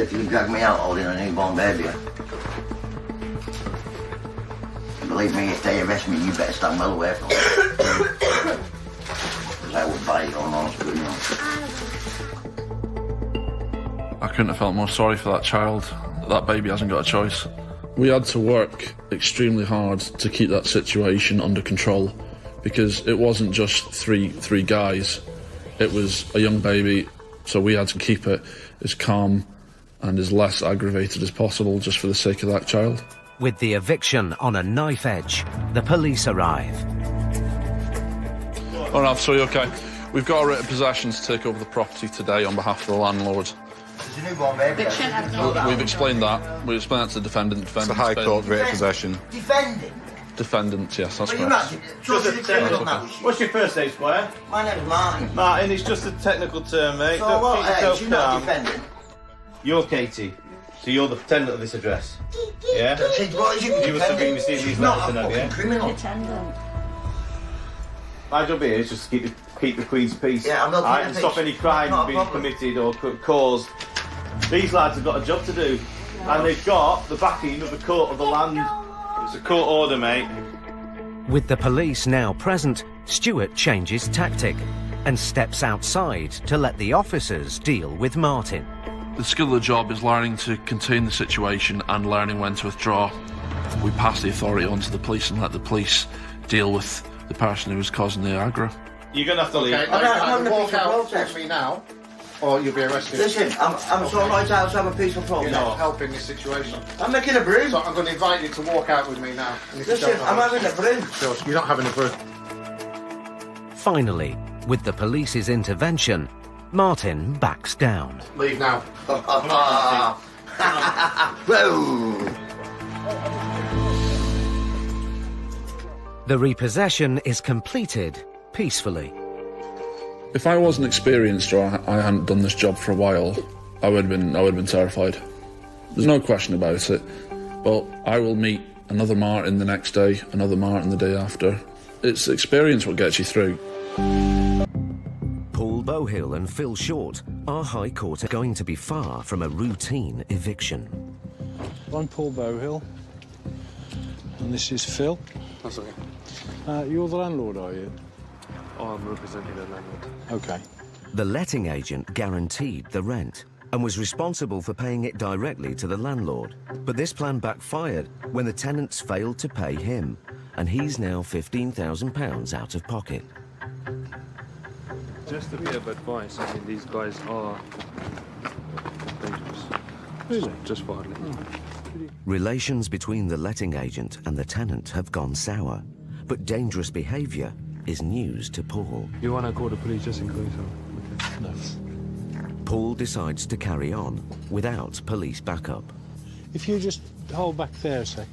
If you drag me out holding a newborn baby. Believe me, if they arrest me, you better stand well away from me. Because I would buy your nose, you know. I couldn't have felt more sorry for that child. That baby hasn't got a choice. We had to work extremely hard to keep that situation under control, because it wasn't just three guys. It was a young baby, so we had to keep it as calm and as less aggravated as possible, just for the sake of that child. With the eviction on a knife edge, the police arrive. Oh, no, sorry, OK. We've got a writ of possession to take over the property today on behalf of the landlord. There's a newborn baby. We've explained that. We've explained that to the defendant. It's a High Court writ of possession. Defending? Defendant, yes, that's Well, correct. What's your first name, Squire? My name's Martin. Martin, it's just a technical term, mate. So Don't what? keep yourself She's not calm. defending. You're Katie. So you're the tenant of this address? Yeah? What is it? You must have been receiving these She's not letters, a have you? fucking criminal. My job here is just to keep the Queen's peace. Yeah, I'm not Right, keeping and the stop peace. any crime Not a being problem. committed or caused. These lads have got a job to do. And they've got the backing of the court of the land. It's a court order, mate. With the police now present, Stuart changes tactic and steps outside to let the officers deal with Martin. The skill of the job is learning to contain the situation and learning when to withdraw. We pass the authority on to the police and let the police deal with the person who is causing the aggro. You're going to have to leave. I'm having a walk peaceful out protest. with me now, or you'll be arrested. Listen, I'm so right out to have a peaceful You're protest. not helping this situation. I'm making a brew. So I'm going to invite you to walk out with me now. And if you Listen, don't I'm have having a brew. Sure, you're not having a brew. Finally, with the police's intervention, Martin backs down. Leave now. Whoa. The repossession is completed peacefully. If I wasn't experienced or I hadn't done this job for a while, I would have been terrified. There's no question about it. But I will meet another Martin the next day, another Martin the day after. It's experience what gets you through. Paul Bohill and Phil Short, our High Court are going to be far from a routine eviction. I'm Paul Bohill, and this is Phil. That's okay. You're the landlord, are you? Oh, I'm representing the landlord. Okay. The letting agent guaranteed the rent and was responsible for paying it directly to the landlord. But this plan backfired when the tenants failed to pay him, and he's now £15,000 out of pocket. Just a bit of advice. I mean, these guys are dangerous. Really? Just quietly. Relations between the letting agent and the tenant have gone sour, but dangerous behaviour is news to Paul. You want to call the police just in case? Okay. No. Paul decides to carry on without police backup. If you just hold back there a sec.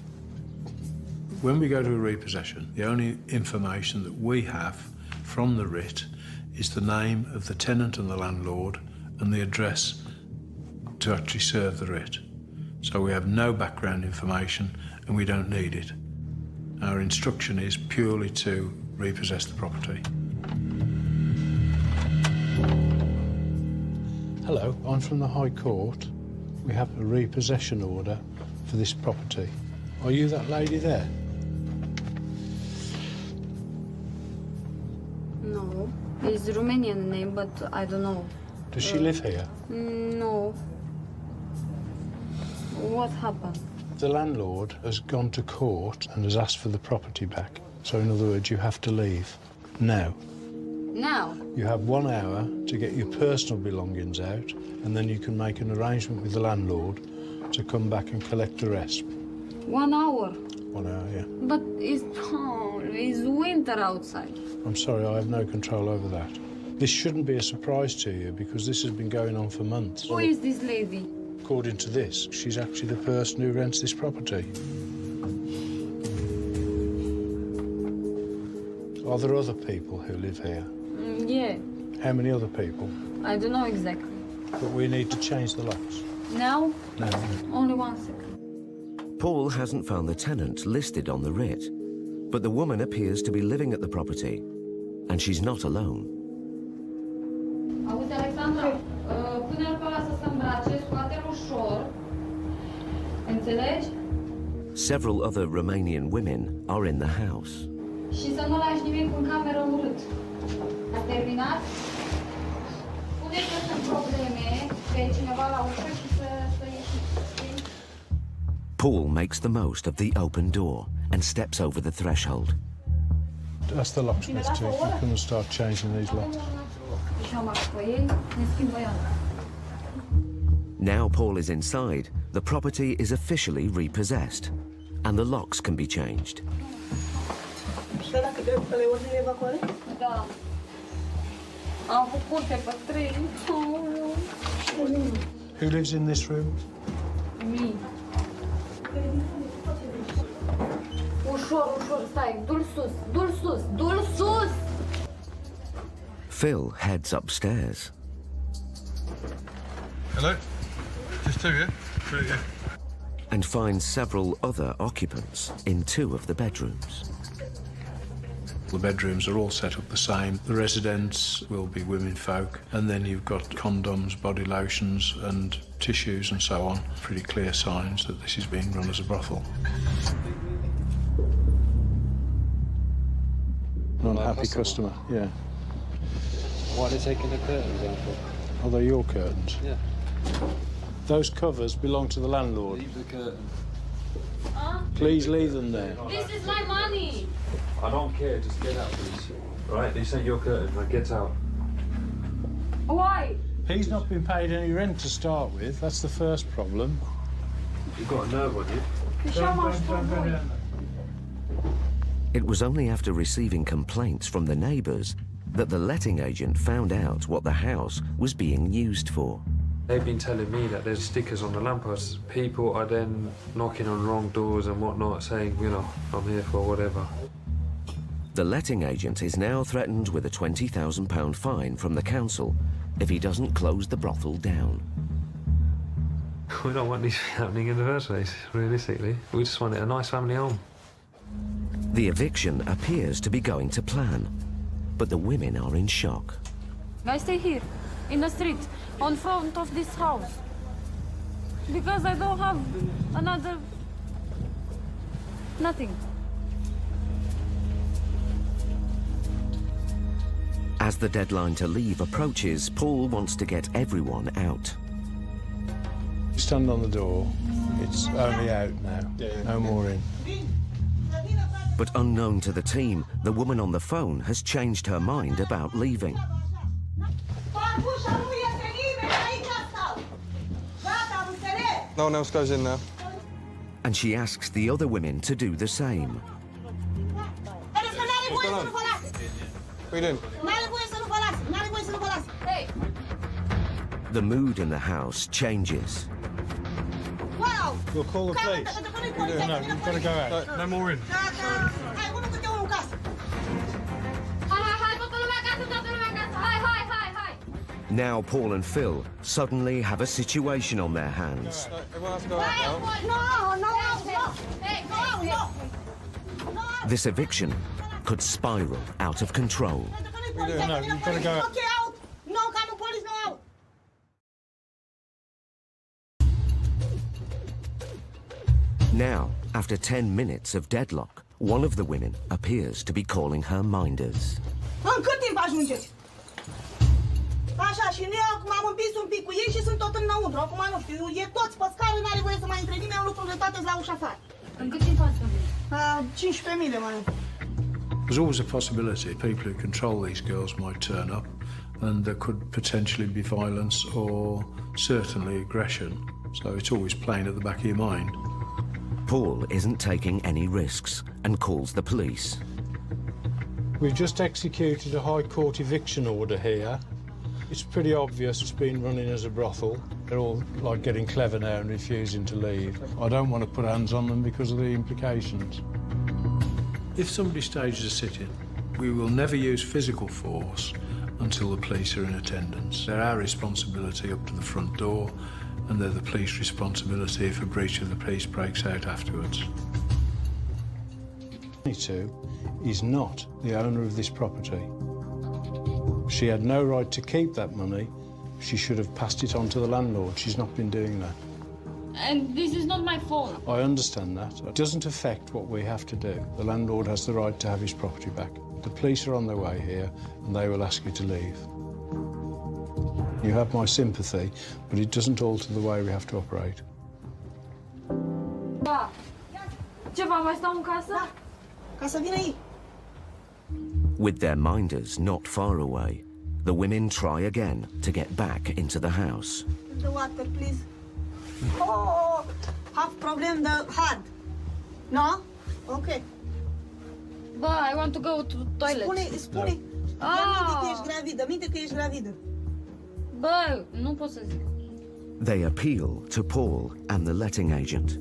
When we go to a repossession, the only information that we have from the writ is the name of the tenant and the landlord and the address to actually serve the writ. So we have no background information and we don't need it. Our instruction is purely to repossess the property. Hello, I'm from the High Court. We have a repossession order for this property. Are you that lady there? No, it's Romanian name, but I don't know. Does she live here? No. What happened? The landlord has gone to court and has asked for the property back. So in other words, you have to leave now. Now? You have 1 hour to get your personal belongings out, and then you can make an arrangement with the landlord to come back and collect the rest. 1 hour? 1 hour, yeah. But it's winter outside. I'm sorry, I have no control over that. This shouldn't be a surprise to you because this has been going on for months. Who is this lady? According to this, she's actually the person who rents this property. Are there other people who live here? Yeah, How many other people? I don't know exactly. But we need to change the locks. Now? No. Only 1 second. Paul hasn't found the tenant listed on the writ, but the woman appears to be living at the property, and she's not alone. Auzi, Alexandra, pune-l pe ăla să se îmbrace, scoate-l ușor. Înțelegi? Several other Romanian women are in the house. Și să nu lași nimic în cameră urât. A terminat? Spune că sunt probleme, că e cineva la ușă și să ieșiți. Paul makes the most of the open door and steps over the threshold. Ask the locksmith to come and start changing these locks. Și am pe ei, ne schimbă ea. Now Paul is inside, the property is officially repossessed, and the locks can be changed. Știi dacă de ordine de evacuare? Da. Am făcut pe 3. Who lives in this room? Me. Ușor, ușor, stai, du-l sus, du-l sus, du-l sus! Phil heads upstairs. Hello? Just two, yeah? Yeah. And finds several other occupants in 2 of the bedrooms. The bedrooms are all set up the same. The residents will be women folk, and then you've got condoms, body lotions and tissues and so on. Pretty clear signs that this is being run as a brothel. Unhappy customer, yeah. Why are they taking the curtains out? Are they your curtains? Yeah. Those covers belong to the landlord. Leave the curtain. Please leave them there. This is my money! I don't care, just get out, please. Right, these ain't your curtains, now get out. Why? He's not been paid any rent to start with. That's the first problem. You've got a nerve on you. It was only after receiving complaints from the neighbours that the letting agent found out what the house was being used for. They've been telling me that there's stickers on the lampposts. People are then knocking on wrong doors and whatnot, saying, you know, I'm here for whatever. The letting agent is now threatened with a £20,000 fine from the council if he doesn't close the brothel down. We don't want this happening in the first place, realistically. We just want it a nice family home. The eviction appears to be going to plan, but the women are in shock. I stay here, in the street, on front of this house. Because I don't have another... nothing. As the deadline to leave approaches, Paul wants to get everyone out. Stand on the door. It's only out now. No more in. But unknown to the team, the woman on the phone has changed her mind about leaving. No one else goes in now. And she asks the other women to do the same. What's going on? What are you doing? The mood in the house changes. We'll call the police. No, you've got to go out. No more in. Now Paul and Phil suddenly have a situation on their hands. Everyone has to go out now. This eviction could spiral out of control. No, you've got to go out. Now, after 10 minutes of deadlock, one of the women appears to be calling her minders. În cât timp ajungeți? Așa, și noi acum am împins un pic cu ei și sunt tot înăuntru. Acum nu știu, e toți pe scară, n-are voie să mai intre nimeni, lucrurile toate la ușa afară. În cât timp ați vorbit? 15.000 de mai. There's always a possibility people who control these girls might turn up and there could potentially be violence or certainly aggression. So it's always playing at the back of your mind. Paul isn't taking any risks and calls the police. We've just executed a High Court eviction order here. It's pretty obvious it's been running as a brothel. They're all like getting clever now and refusing to leave. I don't want to put hands on them because of the implications. If somebody stages a sit-in We will never use physical force until the police are in attendance. They're our responsibility up to the front door, and they're the police responsibility if a breach of the peace breaks out afterwards. 22 is not the owner of this property. She had no right to keep that money. She should have passed it on to the landlord. She's not been doing that. And this is not my fault. I understand that. It doesn't affect what we have to do. The landlord has the right to have his property back. The police are on their way here, and they will ask you to leave. You have my sympathy, but it doesn't alter the way we have to operate. Da. Ceva, mai stau în casă? Ca să vină ei. With their minders not far away, the women try again to get back into the house. The water, please. Oh, have problem the hard. No? Okay. Bă, I want to go to toilet. Spune. Minte că ești gravidă, minte că ești gravidă. Bă, nu pot să zic. They appeal to Paul and the letting agent.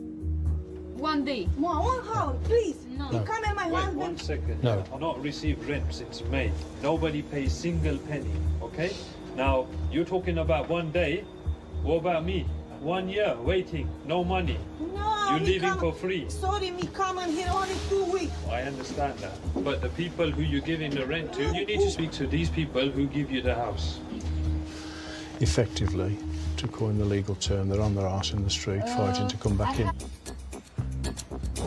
One day. One hour, please. No. You come in my Wait, husband. 1 second. No. I've not received rent since May. Nobody pays single penny, okay? Now, you're talking about 1 day. What about me? 1 year waiting, no money. No, You're leaving for free. Sorry, me come in here only 2 weeks. I understand that. But the people who you're giving the rent to, you need to speak to these people who give you the house. Effectively, to coin the legal term, they're on their arse in the street fighting to come back in.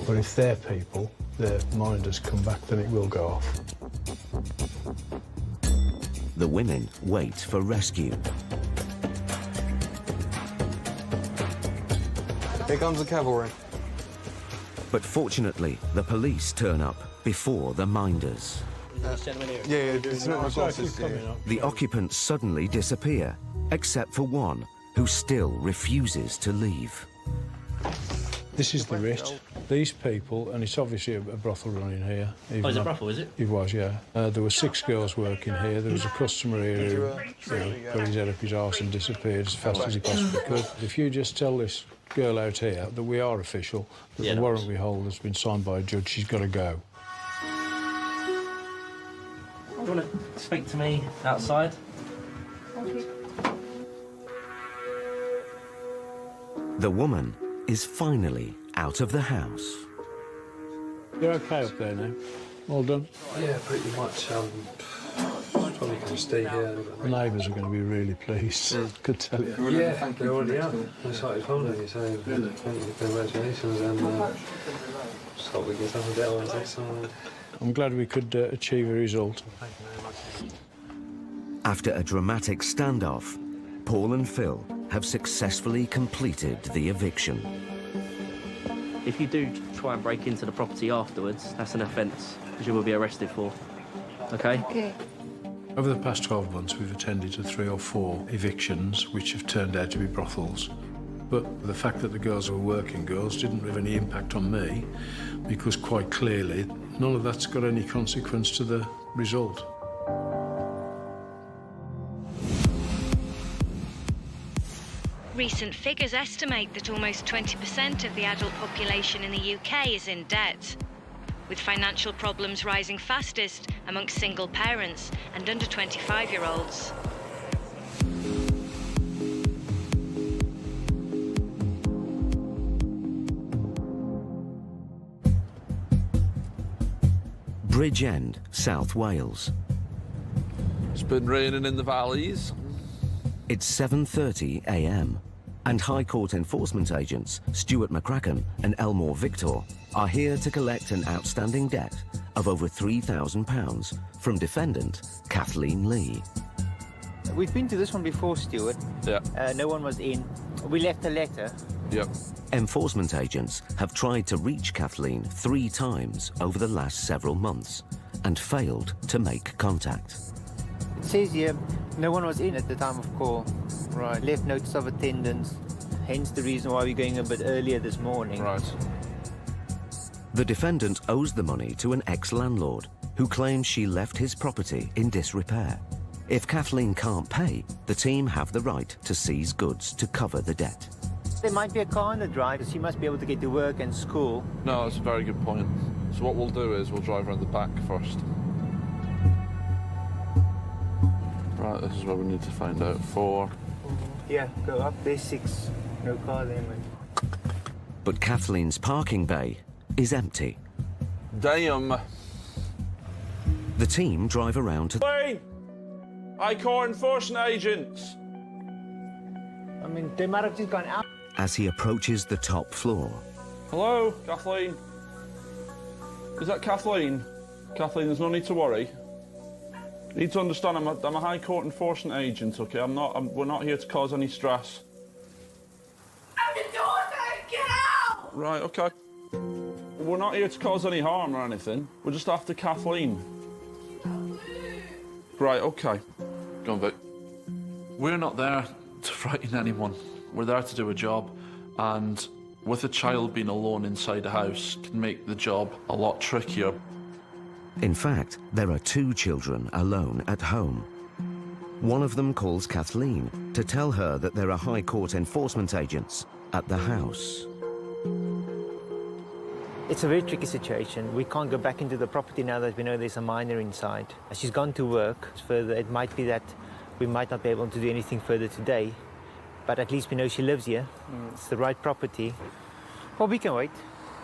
But if their people, their minders come back, then it will go off. The women wait for rescue. Here comes the cavalry. But fortunately, the police turn up before the minders. Yeah, it's not my glasses. The occupants suddenly disappear, except for one, who still refuses to leave. This is the writ. These people, and it's obviously a brothel running here. Oh, it's a brothel, is it? It was, yeah. There were 6 girls working here. There was a customer here who got his head up his arse and disappeared as fast as he possibly could. If you just tell this girl out here that we are official, that the warrant we hold has been signed by a judge, she's got to go. You want to speak to me outside? Okay. The woman is finally out of the house. You're okay up there now? All done? Yeah, pretty much. Probably going to stay here. The neighbours are going to be really pleased. Could tell you. Yeah, they already are. They started phoning me saying, congratulations, and just hope we get something better on this side. I'm glad we could achieve a result. After a dramatic standoff, Paul and Phil have successfully completed the eviction. If you do try and break into the property afterwards, that's an offence, which you will be arrested for. Okay? Okay. Over the past 12 months, we've attended to 3 or 4 evictions, which have turned out to be brothels. But the fact that the girls were working girls didn't have any impact on me, because quite clearly, none of that's got any consequence to the result. Recent figures estimate that almost 20% of the adult population in the UK is in debt, with financial problems rising fastest amongst single parents and under 25-year-olds. Bridgend, South Wales. It's been raining in the valleys. It's 7:30 a.m. and High Court enforcement agents Stuart McCracken and Elmore Victor are here to collect an outstanding debt of over £3,000 from defendant Kathleen Lee. We've been to this one before, Stuart. Yeah. No one was in. We left a letter. Yep. Enforcement agents have tried to reach Kathleen 3 times over the last several months and failed to make contact. It says here, no one was in at the time of call. Right. Left notice of attendance, hence the reason why we're going a bit earlier this morning. Right. The defendant owes the money to an ex-landlord who claims she left his property in disrepair. If Kathleen can't pay, the team have the right to seize goods to cover the debt. There might be a car on the drive, she must be able to get to work and school. No, that's a very good point. So what we'll do is we'll drive around the back first. Right, this is where we need to find out. 4. Yeah, go up. There's 6. No car there, man. But Kathleen's parking bay is empty. Damn. The team drive around to... Kathleen! High Court enforcement agents! I mean, they might have just gone out. As he approaches the top floor. Hello, Kathleen? Is that Kathleen? Kathleen, there's no need to worry. You need to understand, I'm a High Court enforcement agent, okay? We're not here to cause any stress. I'm the daughter! Get out! Right, okay. We're not here to cause any harm or anything. We're just after Kathleen. Right, okay. Go on, Vic. We're not there to frighten anyone. We're there to do a job, and with a child being alone inside a house can make the job a lot trickier. In fact, there are 2 children alone at home. One of them calls Kathleen to tell her that there are High Court enforcement agents at the house. It's a very tricky situation. We can't go back into the property now that we know there's a minor inside. She's gone to work further. It might be that we might not be able to do anything further today, but at least we know she lives here. It's the right property. Well, we can wait.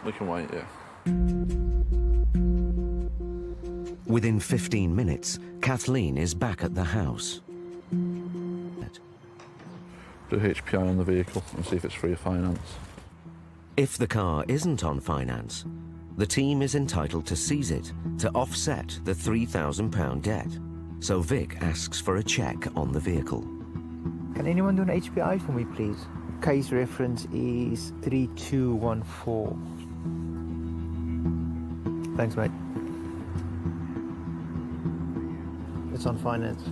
We can wait, yeah. Within 15 minutes, Kathleen is back at the house. Do HPI on the vehicle and see if it's free of finance. If the car isn't on finance, the team is entitled to seize it to offset the £3,000 debt. So Vic asks for a check on the vehicle. Can anyone do an HPI for me, please? Case reference is 3214. Thanks, mate. It's on finance.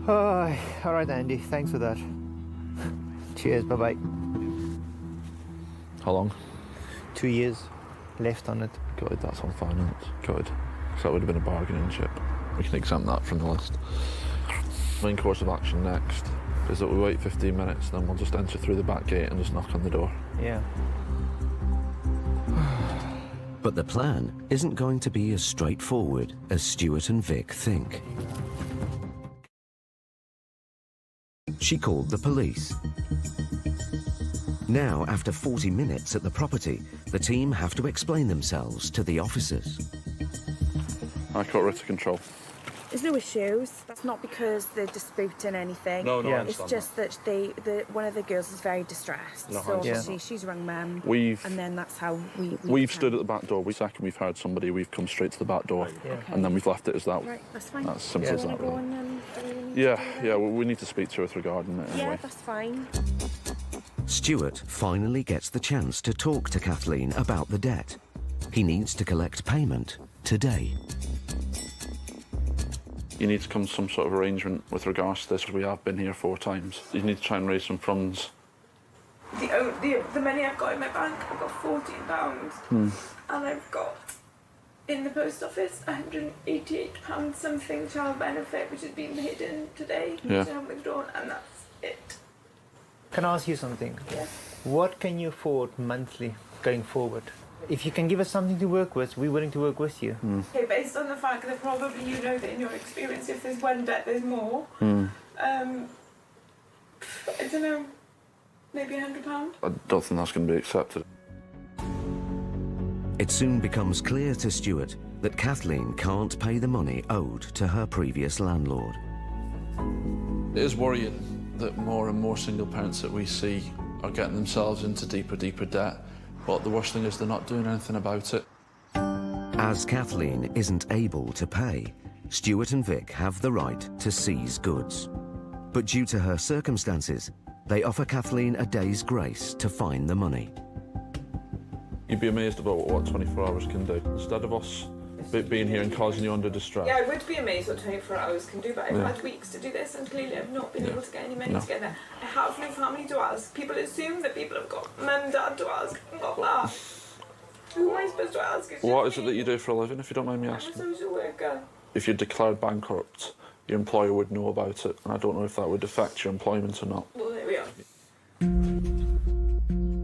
Oh, all right, Andy. Thanks for that. Cheers. Bye-bye. How long? 2 years left on it. Good, that's on finance. Good. So that would have been a bargaining chip. We can exempt that from the list. Main course of action next is that we wait 15 minutes, then we'll just enter through the back gate and just knock on the door. Yeah. But the plan isn't going to be as straightforward as Stuart and Vic think. She called the police. Now, after 40 minutes at the property, the team have to explain themselves to the officers. I got writ of control. There's no issues. That's not because they're disputing anything. No, I It's understand just that one of the girls is very distressed. No, I so understand obviously she's rung Mum. And then that's how we've stood at the back door. Second we've heard somebody, we've come straight to the back door. Yeah. Okay. And then we've left it as that. Right, that's fine. That's simple as that, Go really. on, Yeah, we need to speak to her regarding it anyway. Yeah, that's fine. Stuart finally gets the chance to talk to Kathleen about the debt. He needs to collect payment today. You need to come to some sort of arrangement with regards to this. We have been here 4 times. You need to try and raise some funds. The money I've got in my bank, I've got £14. And I've got in the post office £188 something child benefit, which has been paid in today, which I haven't withdrawn, and that's it. Can I ask you something? Yes. What can you afford monthly going forward? If you can give us something to work with, we're willing to work with you. Okay, based on the fact that probably you know that in your experience, if there's one debt, there's more. I don't know, maybe £100? I don't think that's going to be accepted. It soon becomes clear to Stuart that Kathleen can't pay the money owed to her previous landlord. It is worrying that more and more single parents that we see are getting themselves into deeper debt. But the worst thing is they're not doing anything about it. As Kathleen isn't able to pay, Stuart and Vic have the right to seize goods. But due to her circumstances, they offer Kathleen a day's grace to find the money. You'd be amazed about what 24 hours can do. Instead of us being here and causing you under distress. Yeah, I would be amazed what 24 hours can do, but I've had weeks to do this and clearly I've not been able to get any money together. I have no family to ask. People assume that people have got mum, dad to ask, and got that. Who am I supposed to ask? What is it that you do for a living, if you don't mind me asking? I'm a social worker. If you're declared bankrupt, your employer would know about it, and I don't know if that would affect your employment or not. Well, there we are.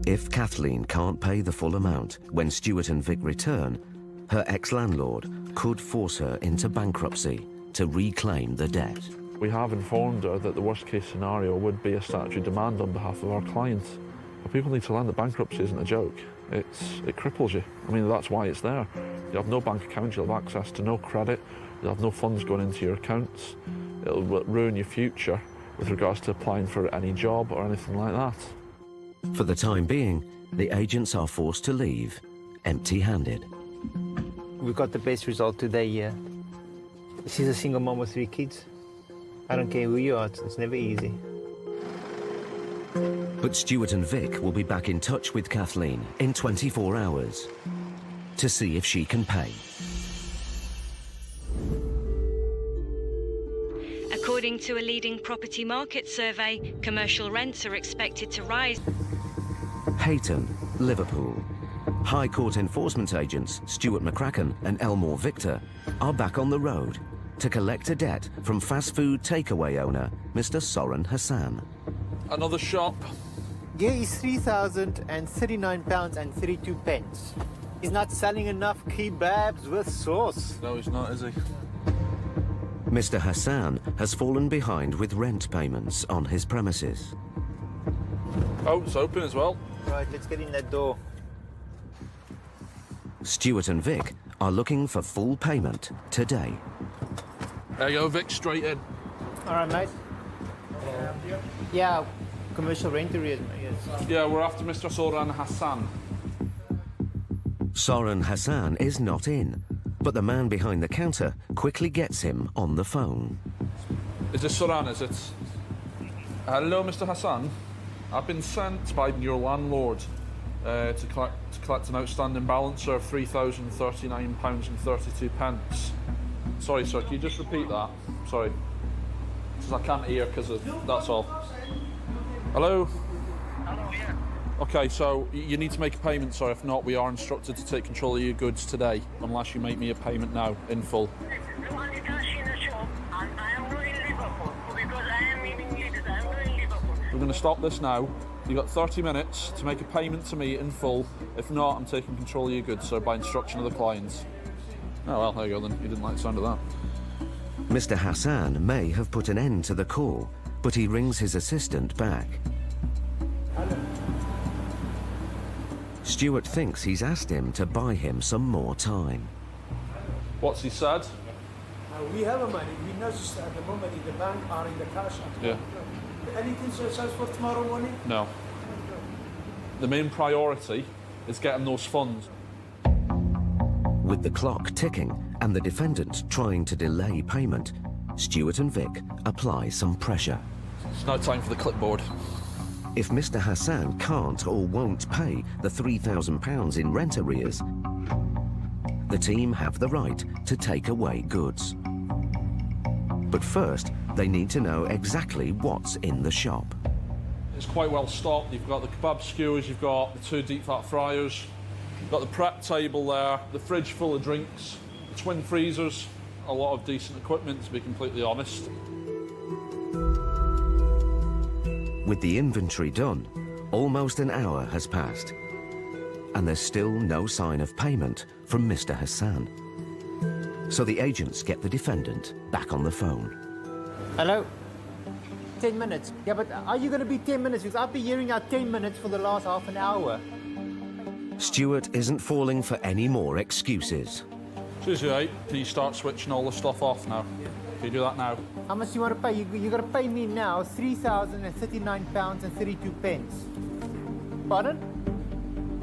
If Kathleen can't pay the full amount when Stuart and Vic return, her ex-landlord could force her into bankruptcy to reclaim the debt. We have informed her that the worst case scenario would be a statutory demand on behalf of our clients. But people need to learn that bankruptcy isn't a joke. It cripples you. I mean, that's why it's there. You have no bank account, you'll have access to no credit, you'll have no funds going into your accounts. It'll ruin your future with regards to applying for any job or anything like that. For the time being, the agents are forced to leave empty-handed. We got the best result today, yeah. She's a single mom with 3 kids. I don't care who you are, it's never easy. But Stuart and Vic will be back in touch with Kathleen in 24 hours to see if she can pay. According to a leading property market survey, commercial rents are expected to rise. Hayton, Liverpool. High Court enforcement agents Stuart McCracken and Elmore Victor are back on the road to collect a debt from fast food takeaway owner Mr. Soren Hassan. Another shop. Yeah, it's £3,039.32. He's not selling enough kebabs with sauce. No, he's not, is he? Mr. Hassan has fallen behind with rent payments on his premises. Oh, it's open as well. Right, let's get in that door. Stuart and Vic are looking for full payment today. There you go, Vic, straight in. All right, mate. Yeah, commercial rent arrears, yes. Yeah, we're after Mr. Soren Hassan. Soren Hassan is not in, but the man behind the counter quickly gets him on the phone. Is this Soren, is it? Hello, Mr. Hassan. I've been sent by your landlord to collect an outstanding balance of £3,039.32. Sorry, sir, can you just repeat that? Sorry. Because I can't hear because of... that's all. Hello? Hello, yeah. Okay, so you need to make a payment, sir. If not, we are instructed to take control of your goods today, unless you make me a payment now, in full. You want the cash in the shop, and I am going Liverpool, because I am in Leeds, I am going Liverpool. We're going to stop this now. You've got 30 minutes to make a payment to me in full. If not, I'm taking control of your goods, sir, by instruction of the clients. Oh, well, there you go then. You didn't like the sound of that. Mr. Hassan may have put an end to the call, but he rings his assistant back. Stuart thinks he's asked him to buy him some more time. What's he said? We have a money. We know just at the moment in the bank or in the cash. Yeah. Anything says for tomorrow morning? No. The main priority is getting those funds. With the clock ticking and the defendant trying to delay payment, Stuart and Vic apply some pressure. It's now time for the clipboard. If Mr. Hassan can't or won't pay the £3,000 in rent arrears, the team have the right to take away goods. But first, they need to know exactly what's in the shop. It's quite well stocked. You've got the kebab skewers, you've got the 2 deep fat fryers, you've got the prep table there, the fridge full of drinks, the twin freezers, a lot of decent equipment, to be completely honest. With the inventory done, almost an hour has passed, and there's still no sign of payment from Mr. Hassan. So the agents get the defendant back on the phone. Hello? 10 minutes. Yeah, but are you going to be 10 minutes? Because I've been hearing out 10 minutes for the last half an hour. Stuart isn't falling for any more excuses. Excuse me, can you start switching all the stuff off now? Can you do that now? How much you want to pay? You're going to pay me now £3,039.32. Pardon?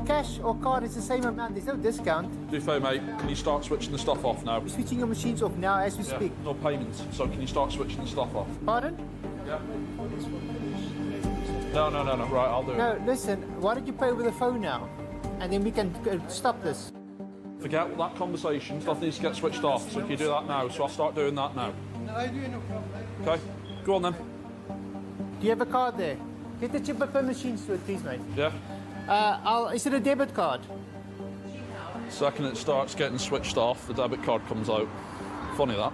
Cash or card is the same amount. There's no discount. Do you favour, mate? Can you start switching the stuff off now? You're switching your machines off now as we speak. No payments. So can you start switching the stuff off? Pardon? Yeah. No. Right, I'll do it. No, listen. Why don't you pay over the phone now, and then we can stop this. Forget that conversation. Stuff needs to get switched off. So can you do that now? So I'll start doing that now. I do, no problem. Okay. Go on then. Do you have a card there? Get the chip paper machines to it, please, mate. Yeah. Is it a debit card? Second it starts getting switched off, the debit card comes out. Funny that.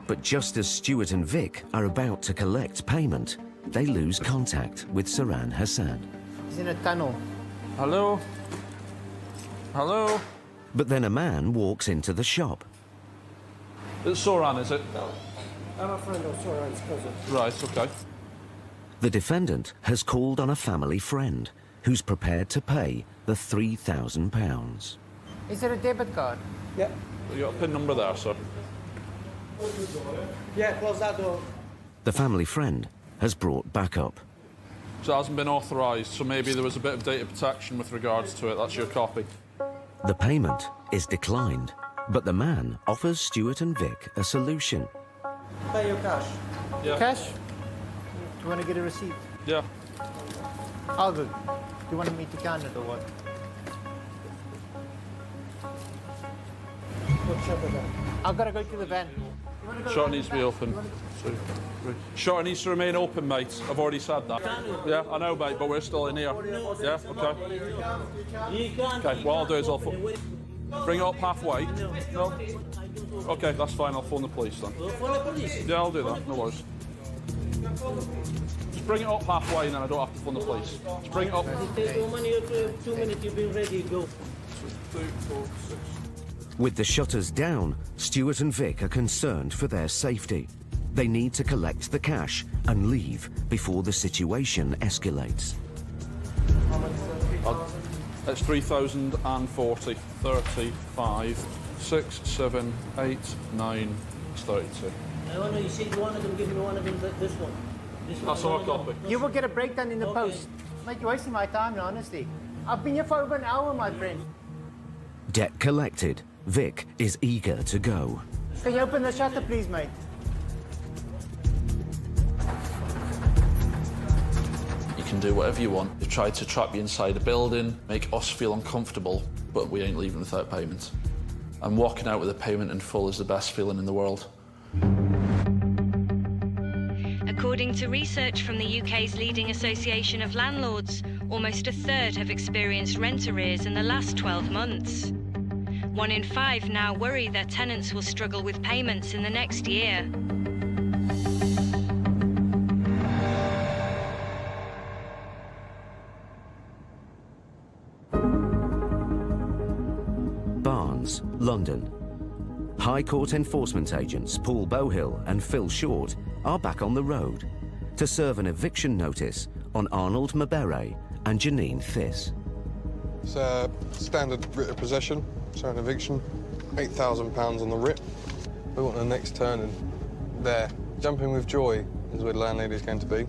But just as Stuart and Vic are about to collect payment, they lose contact with Soren Hassan. He's in a tunnel. Hello? Hello? But then a man walks into the shop. It's Soren, is it? I'm a friend of Soran's cousin. Right, okay. The defendant has called on a family friend who's prepared to pay the £3,000. Is it a debit card? Yeah. You got a PIN number there, sir? Yeah, close that door. The family friend has brought backup. So it hasn't been authorised, so maybe there was a bit of data protection with regards to it. That's your copy. The payment is declined, but the man offers Stuart and Vic a solution. Pay your cash. Yeah. Cash? Do you want to get a receipt? Yeah. I'll go. Do you want me to count it or what? I've got to go to the van. Shutter needs to be open. Shutter needs to remain open, mate. I've already said that. Yeah, I know, mate, but we're still in here. Yeah, okay. Okay, what I'll do is I'll bring it up halfway. No. Okay, that's fine. I'll phone the police then. Yeah, I'll do that. No worries. Just bring it up halfway and then I don't have to phone the police. Just bring it up. Take your money, 2 minutes, you've been ready, go. 2, 4, 6. With the shutters down, Stuart and Vic are concerned for their safety. They need to collect the cash and leave before the situation escalates. It's 3,040, 35, 6, 7, 8, 9, it's 32. I want to, you said you wanted to give me one of them, this one. That's our copy. You will get a breakdown in the post. Mate, you're wasting my time, honestly. I've been here for over an hour, my friend. Debt collected, Vic is eager to go. Can you open the shutter, please, mate? You can do whatever you want. They've tried to trap you inside a building, make us feel uncomfortable, but we ain't leaving without payment. And walking out with a payment in full is the best feeling in the world. According to research from the UK's leading association of landlords, almost a third have experienced rent arrears in the last 12 months. 1 in 5 now worry their tenants will struggle with payments in the next year. Barnes, London. High Court enforcement agents Paul Bowhill and Phil Short are back on the road to serve an eviction notice on Arnold Mabere and Janine Thiss. It's a standard writ of possession, so an eviction, £8,000 on the writ. We want the next turning there. Jumping with joy is where the landlady's going to be.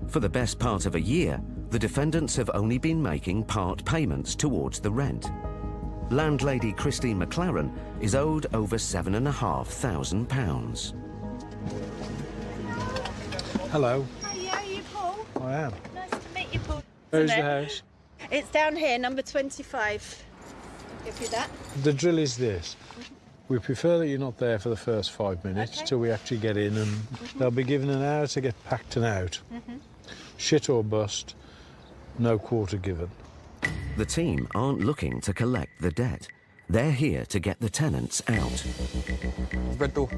For the best part of a year, the defendants have only been making part payments towards the rent. Landlady Christine McLaren is owed over £7,500. Hello. Hi, are you Paul? I am. Nice to meet you, Paul. Where's the house? It's down here, number 25. I'll give you that. The drill is this. We prefer that you're not there for the first 5 minutes till we actually get in, and they'll be given an hour to get packed and out. Shit or bust, no quarter given. The team aren't looking to collect the debt. They're here to get the tenants out. Red door.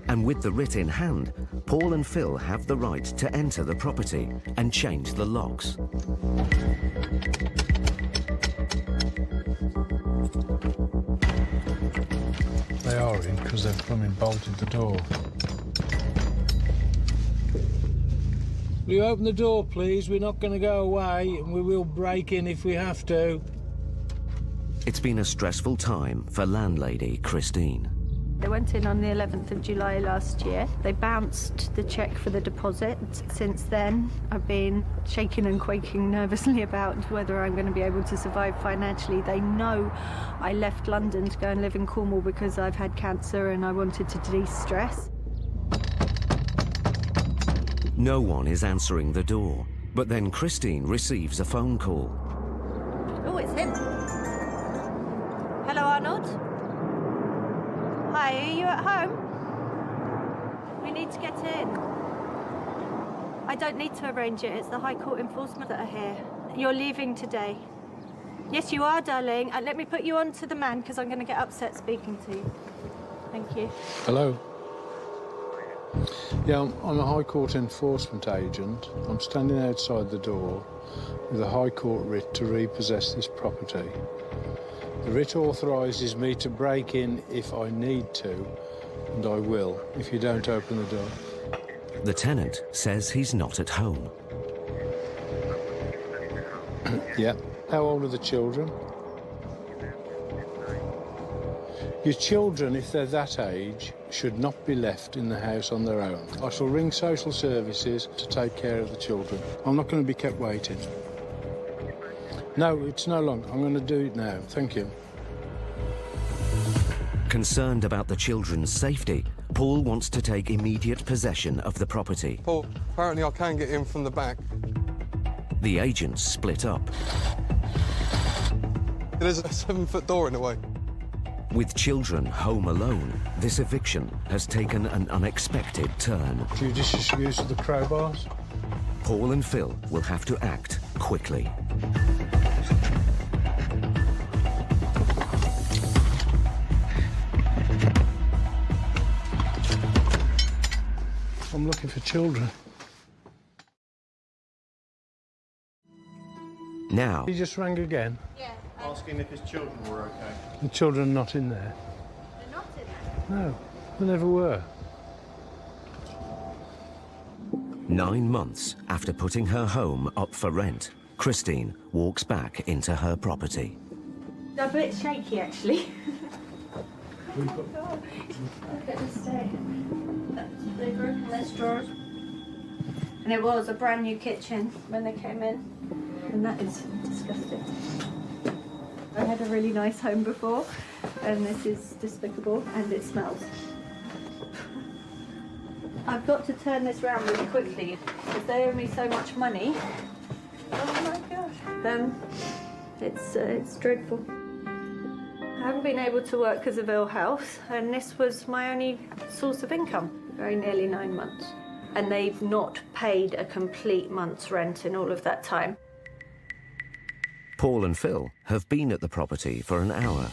And with the writ in hand, Paul and Phil have the right to enter the property and change the locks. They are in because they've come and bolted the door. Will you open the door, please? We're not going to go away, and we will break in if we have to. It's been a stressful time for landlady Christine. They went in on the 11th of July last year. They bounced the cheque for the deposit. Since then, I've been shaking and quaking nervously about whether I'm going to be able to survive financially. They know I left London to go and live in Cornwall because I've had cancer and I wanted to de-stress. No one is answering the door, but then Christine receives a phone call. Oh, it's him. Hello, Arnold. Hi, are you at home? We need to get in. I don't need to arrange it. It's the High Court enforcement that are here. You're leaving today. Yes, you are, darling. Let me put you on to the man because I'm going to get upset speaking to you. Thank you. Hello. Yeah, I'm a High Court enforcement agent. I'm standing outside the door with a High Court writ to repossess this property. The writ authorises me to break in if I need to, and I will if you don't open the door. The tenant says he's not at home. Yeah. How old are the children? Your children, if they're that age, should not be left in the house on their own. I shall ring social services to take care of the children. I'm not going to be kept waiting. No, it's no longer. I'm going to do it now. Thank you. Concerned about the children's safety, Paul wants to take immediate possession of the property. Paul, apparently I can get in from the back. The agents split up. There's a 7-foot door in the way. With children home alone, this eviction has taken an unexpected turn. Judicious use of the crowbars. Paul and Phil will have to act quickly. I'm looking for children. Now... He just rang again. Yeah. Asking if his children were okay. The children are not in there. They're not in there? No, they never were. 9 months after putting her home up for rent, Christine walks back into her property. They're a bit shaky, actually. We've got... Look at this day. They've opened those drawers. And it was a brand new kitchen when they came in. And that is disgusting. I had a really nice home before, and this is despicable, and it smells. I've got to turn this round really quickly, because they owe me so much money. Oh my gosh. Then it's dreadful. I haven't been able to work because of ill health, and this was my only source of income, very nearly 9 months. And they've not paid a complete month's rent in all of that time. Paul and Phil have been at the property for an hour,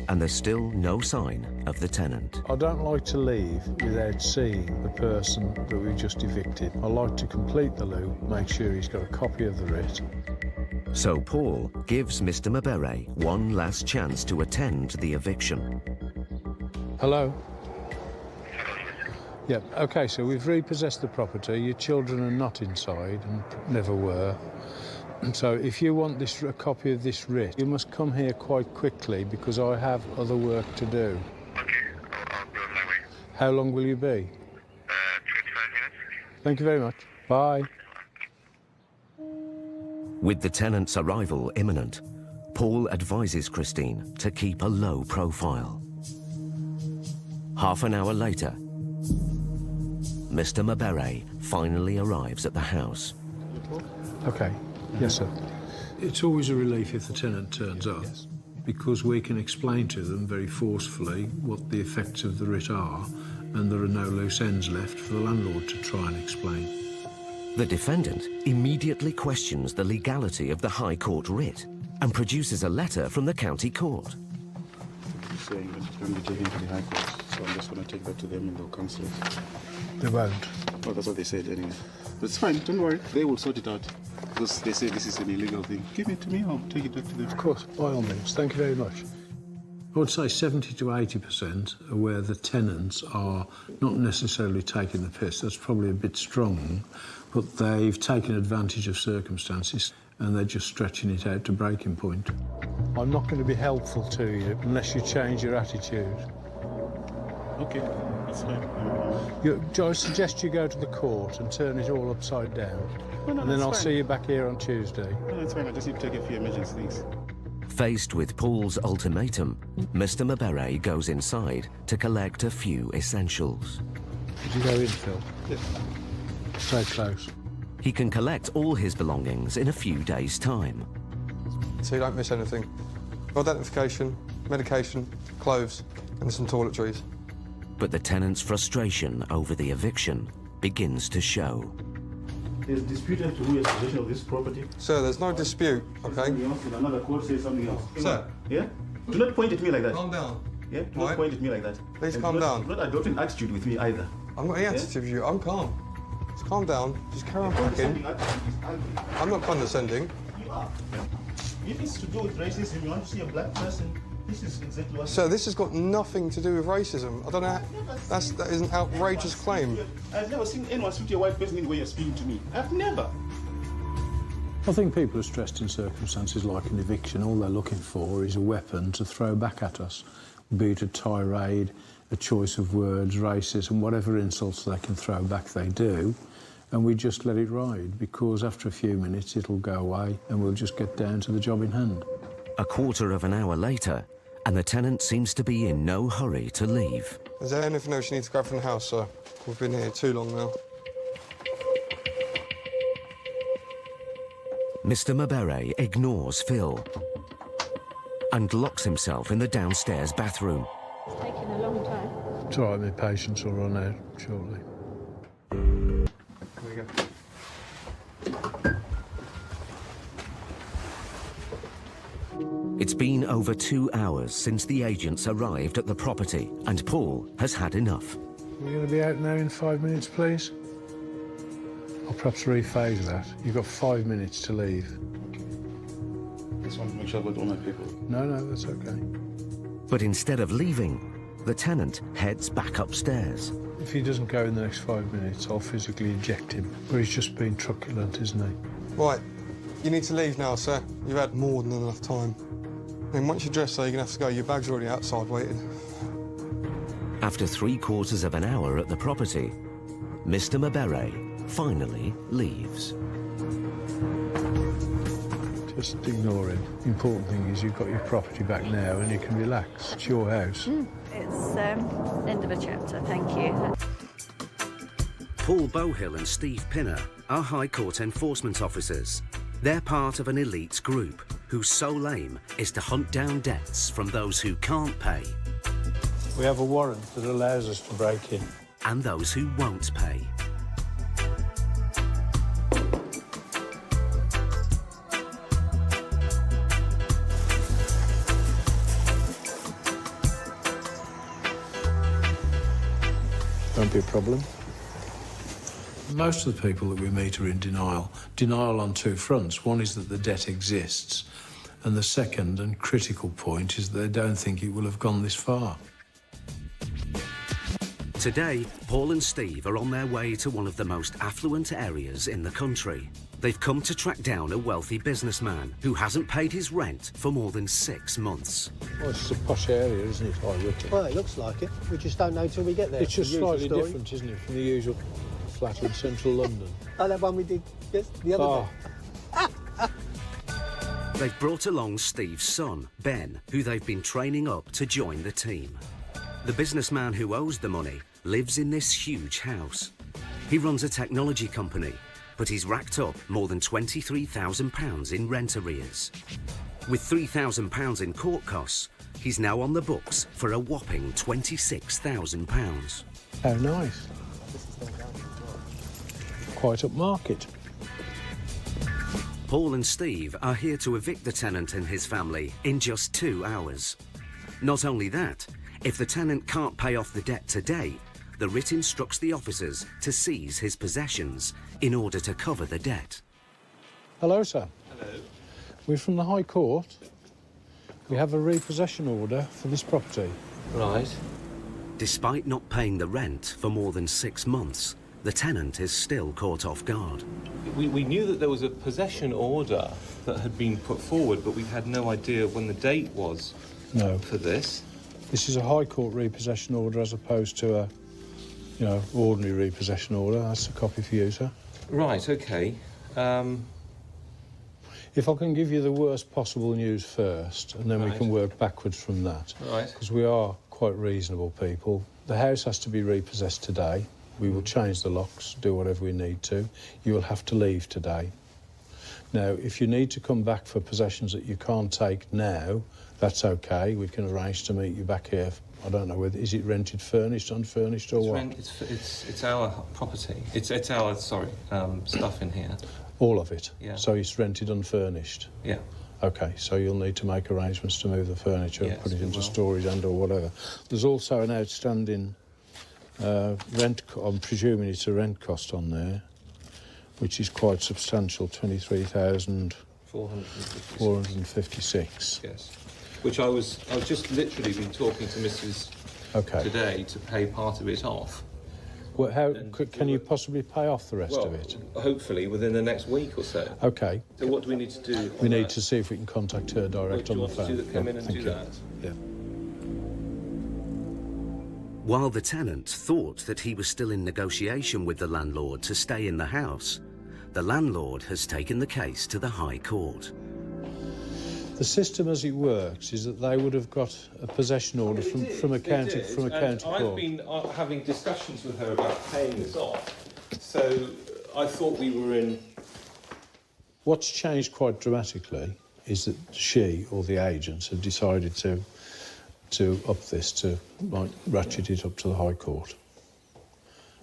and there's still no sign of the tenant. I don't like to leave without seeing the person that we just evicted. I like to complete the loop, make sure he's got a copy of the writ. So Paul gives Mr. Mabere one last chance to attend the eviction. Hello? Yeah, OK, so we've repossessed the property. Your children are not inside and never were. So if you want a copy of this writ, you must come here quite quickly because I have other work to do. OK, I'll go on my way. How long will you be? 25 minutes. Thank you very much. Bye. With the tenant's arrival imminent, Paul advises Christine to keep a low profile. Half an hour later, Mr. Mabere finally arrives at the house. OK. Yes, sir. It's always a relief if the tenant turns up, because we can explain to them very forcefully what the effects of the writ are, and there are no loose ends left for the landlord to try and explain. The defendant immediately questions the legality of the High Court writ and produces a letter from the county court. He's saying that it's going to be taken to the High Court, so I'm just going to take that to them and they'll cancel it. They won't. Oh, that's what they said anyway. But it's fine, don't worry. They will sort it out. Because they say this is an illegal thing. Give it to me, I'll take it back to them. Of course, by all means. Thank you very much. I would say 70 to 80% are where the tenants are not necessarily taking the piss. That's probably a bit strong, but they've taken advantage of circumstances and they're just stretching it out to breaking point. I'm not going to be helpful to you unless you change your attitude. Okay, that's fine. I suggest you go to the court and turn it all upside down. No, and then I'll fine. see you back here on Tuesday. No, that's fine. I just need to take a few emergency things. Faced with Paul's ultimatum, Mr. Mabere goes inside to collect a few essentials. Did you go in, Phil? Yes. Stay close. He can collect all his belongings in a few days' time. So you don't miss anything. Identification, medication, clothes, and some toiletries. But the tenant's frustration over the eviction begins to show. There's dispute as to who has possession of this property. Sir, there's no dispute, okay? Something else, and another court says something else. Sir. Yeah? Do not point at me like that. Calm down. Yeah? Do not point at me like that. Please And calm down. Do not adopt an attitude with me either. I'm not any attitude with you. I'm calm. Just calm down. Just carry on talking. I'm not condescending. You are. If it's to do with racism, you want to see a black person This is exactly what... Sir, this has got nothing to do with racism. I don't know. That is an outrageous claim. I've never seen anyone speak to a white person in the way you're speaking to me. I've never. I think people are stressed in circumstances like an eviction. All they're looking for is a weapon to throw back at us, be it a tirade, a choice of words, racism, whatever insults they can throw back, they do. And we just let it ride, because after a few minutes it'll go away and we'll just get down to the job in hand. A quarter of an hour later, and the tenant seems to be in no hurry to leave. Is there anything else you need to grab from the house, sir? We've been here too long now. Mr. Mabere ignores Phil and locks himself in the downstairs bathroom. It's taken a long time. It's all right, my patience will run out shortly. Here we go. It's been over 2 hours since the agents arrived at the property, and Paul has had enough. We're going to be out now in 5 minutes, please? I'll perhaps rephase that. You've got 5 minutes to leave. Just want to make sure I've got all my people. No, that's okay. But instead of leaving, the tenant heads back upstairs. If he doesn't go in the next 5 minutes, I'll physically eject him. But he's just been truculent, isn't he? Right. You need to leave now, sir. You've had more than enough time. And once you're dressed, sir, you're going to have to go. Your bag's already outside waiting. After 3/4 of an hour at the property, Mr. Mabere finally leaves. Just ignore him. The important thing is you've got your property back now and you can relax. It's your house. It's end of a chapter, thank you. Paul Bowhill and Steve Pinner are High Court enforcement officers. They're part of an elite group whose sole aim is to hunt down debts from those who can't pay. We have a warrant that allows us to break in. And those who won't pay. Won't be a problem. Most of the people that we meet are in denial. Denial on two fronts. One is that the debt exists, and the second and critical point is that they don't think it will have gone this far. Today, Paul and Steve are on their way to one of the most affluent areas in the country. They've come to track down a wealthy businessman who hasn't paid his rent for more than 6 months. Well, it's a posh area, isn't it, High Wycombe? Well, it looks like it. We just don't know till we get there. It's just The usual slightly story. different, isn't it, from the usual flat in central London. Oh, that one we did the other day. They've brought along Steve's son, Ben, who they've been training up to join the team. The businessman who owes the money lives in this huge house. He runs a technology company, but he's racked up more than £23,000 in rent arrears. With £3,000 in court costs, he's now on the books for a whopping £26,000. How nice. Quite upmarket. Paul and Steve are here to evict the tenant and his family in just 2 hours. Not only that, if the tenant can't pay off the debt today, the writ instructs the officers to seize his possessions in order to cover the debt. Hello, sir. Hello. We're from the High Court. We have a repossession order for this property. Right. Despite not paying the rent for more than 6 months, the tenant is still caught off guard. We knew that there was a possession order that had been put forward, but we had no idea when the date was for this. This is a High Court repossession order as opposed to a, ordinary repossession order. That's a copy for you, sir. Right, OK. If I can give you the worst possible news first, and then we can work backwards from that. Right. Because we are quite reasonable people. The house has to be repossessed today. We will change the locks, do whatever we need to. You will have to leave today. Now, if you need to come back for possessions that you can't take now, that's OK. We can arrange to meet you back here. I don't know whether is it rented, furnished, unfurnished, or what? It's our property. It's our stuff in here. All of it. Yeah. So it's rented, unfurnished. Yeah. OK, so you'll need to make arrangements to move the furniture, Yes, put it we into will. storage and/or whatever. There's also an outstanding rent. I'm presuming it's a rent cost on there, which is quite substantial, 23,456. Yes. which I was just literally been talking to Mrs. today to pay part of it off. Well, how can you possibly pay off the rest of it? Hopefully within the next week or so. Okay. So what do we need to do? We need to see if we can contact her direct on the phone. Do you want to come in and do that? Yeah. While the tenant thought that he was still in negotiation with the landlord to stay in the house, the landlord has taken the case to the High Court. The system as it works is that they would have got a possession order from a county court. I've been having discussions with her about paying this off, so I thought we were in... What's changed quite dramatically is that she or the agents have decided to up this, to like ratchet it up to the High Court.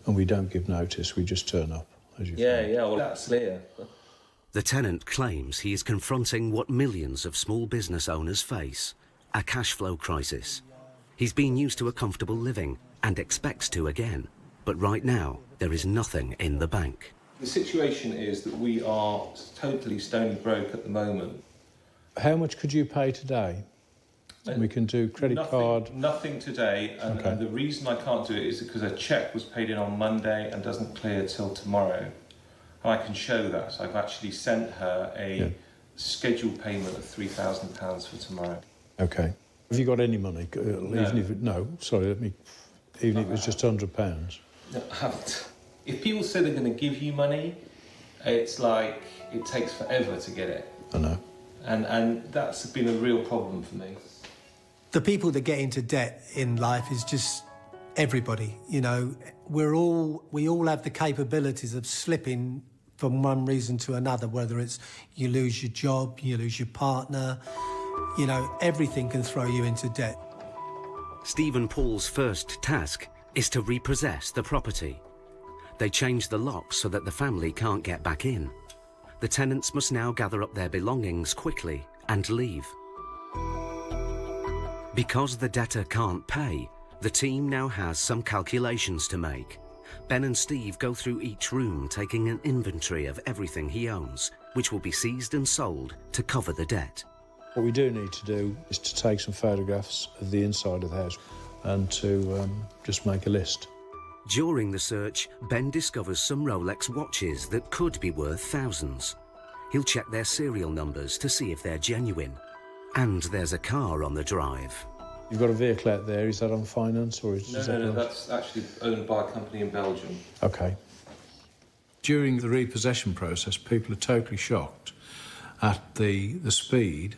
And we don't give notice, we just turn up, as you find. Yeah, well, that's clear. The tenant claims he is confronting what millions of small business owners face, a cash flow crisis. He's been used to a comfortable living and expects to again, but right now there is nothing in the bank. The situation is that we are totally stony broke at the moment. How much could you pay today? We can do credit card. Nothing today, and the reason I can't do it is because a cheque was paid in on Monday and doesn't clear till tomorrow. And I can show that. I've actually sent her a scheduled payment of £3,000 for tomorrow. Okay. Have you got any money? Even if it, even if it was just £100. No, I haven't. If people say they're going to give you money, it's like it takes forever to get it. I know. And that's been a real problem for me. The people that get into debt in life is just everybody. You know, we all have the capabilities of slipping from one reason to another, whether it's you lose your job, you lose your partner, you know, everything can throw you into debt. Stephen Paul's first task is to repossess the property. They change the locks so that the family can't get back in. The tenants must now gather up their belongings quickly and leave. Because the debtor can't pay, the team now has some calculations to make. Ben and Steve go through each room, taking an inventory of everything he owns, which will be seized and sold to cover the debt. What we do need to do is to take some photographs of the inside of the house and to just make a list. During the search, Ben discovers some Rolex watches that could be worth thousands. He'll check their serial numbers to see if they're genuine. And there's a car on the drive. You've got a vehicle out there, is that on finance or is that... No, that's actually owned by a company in Belgium. Okay. During the repossession process, people are totally shocked at the speed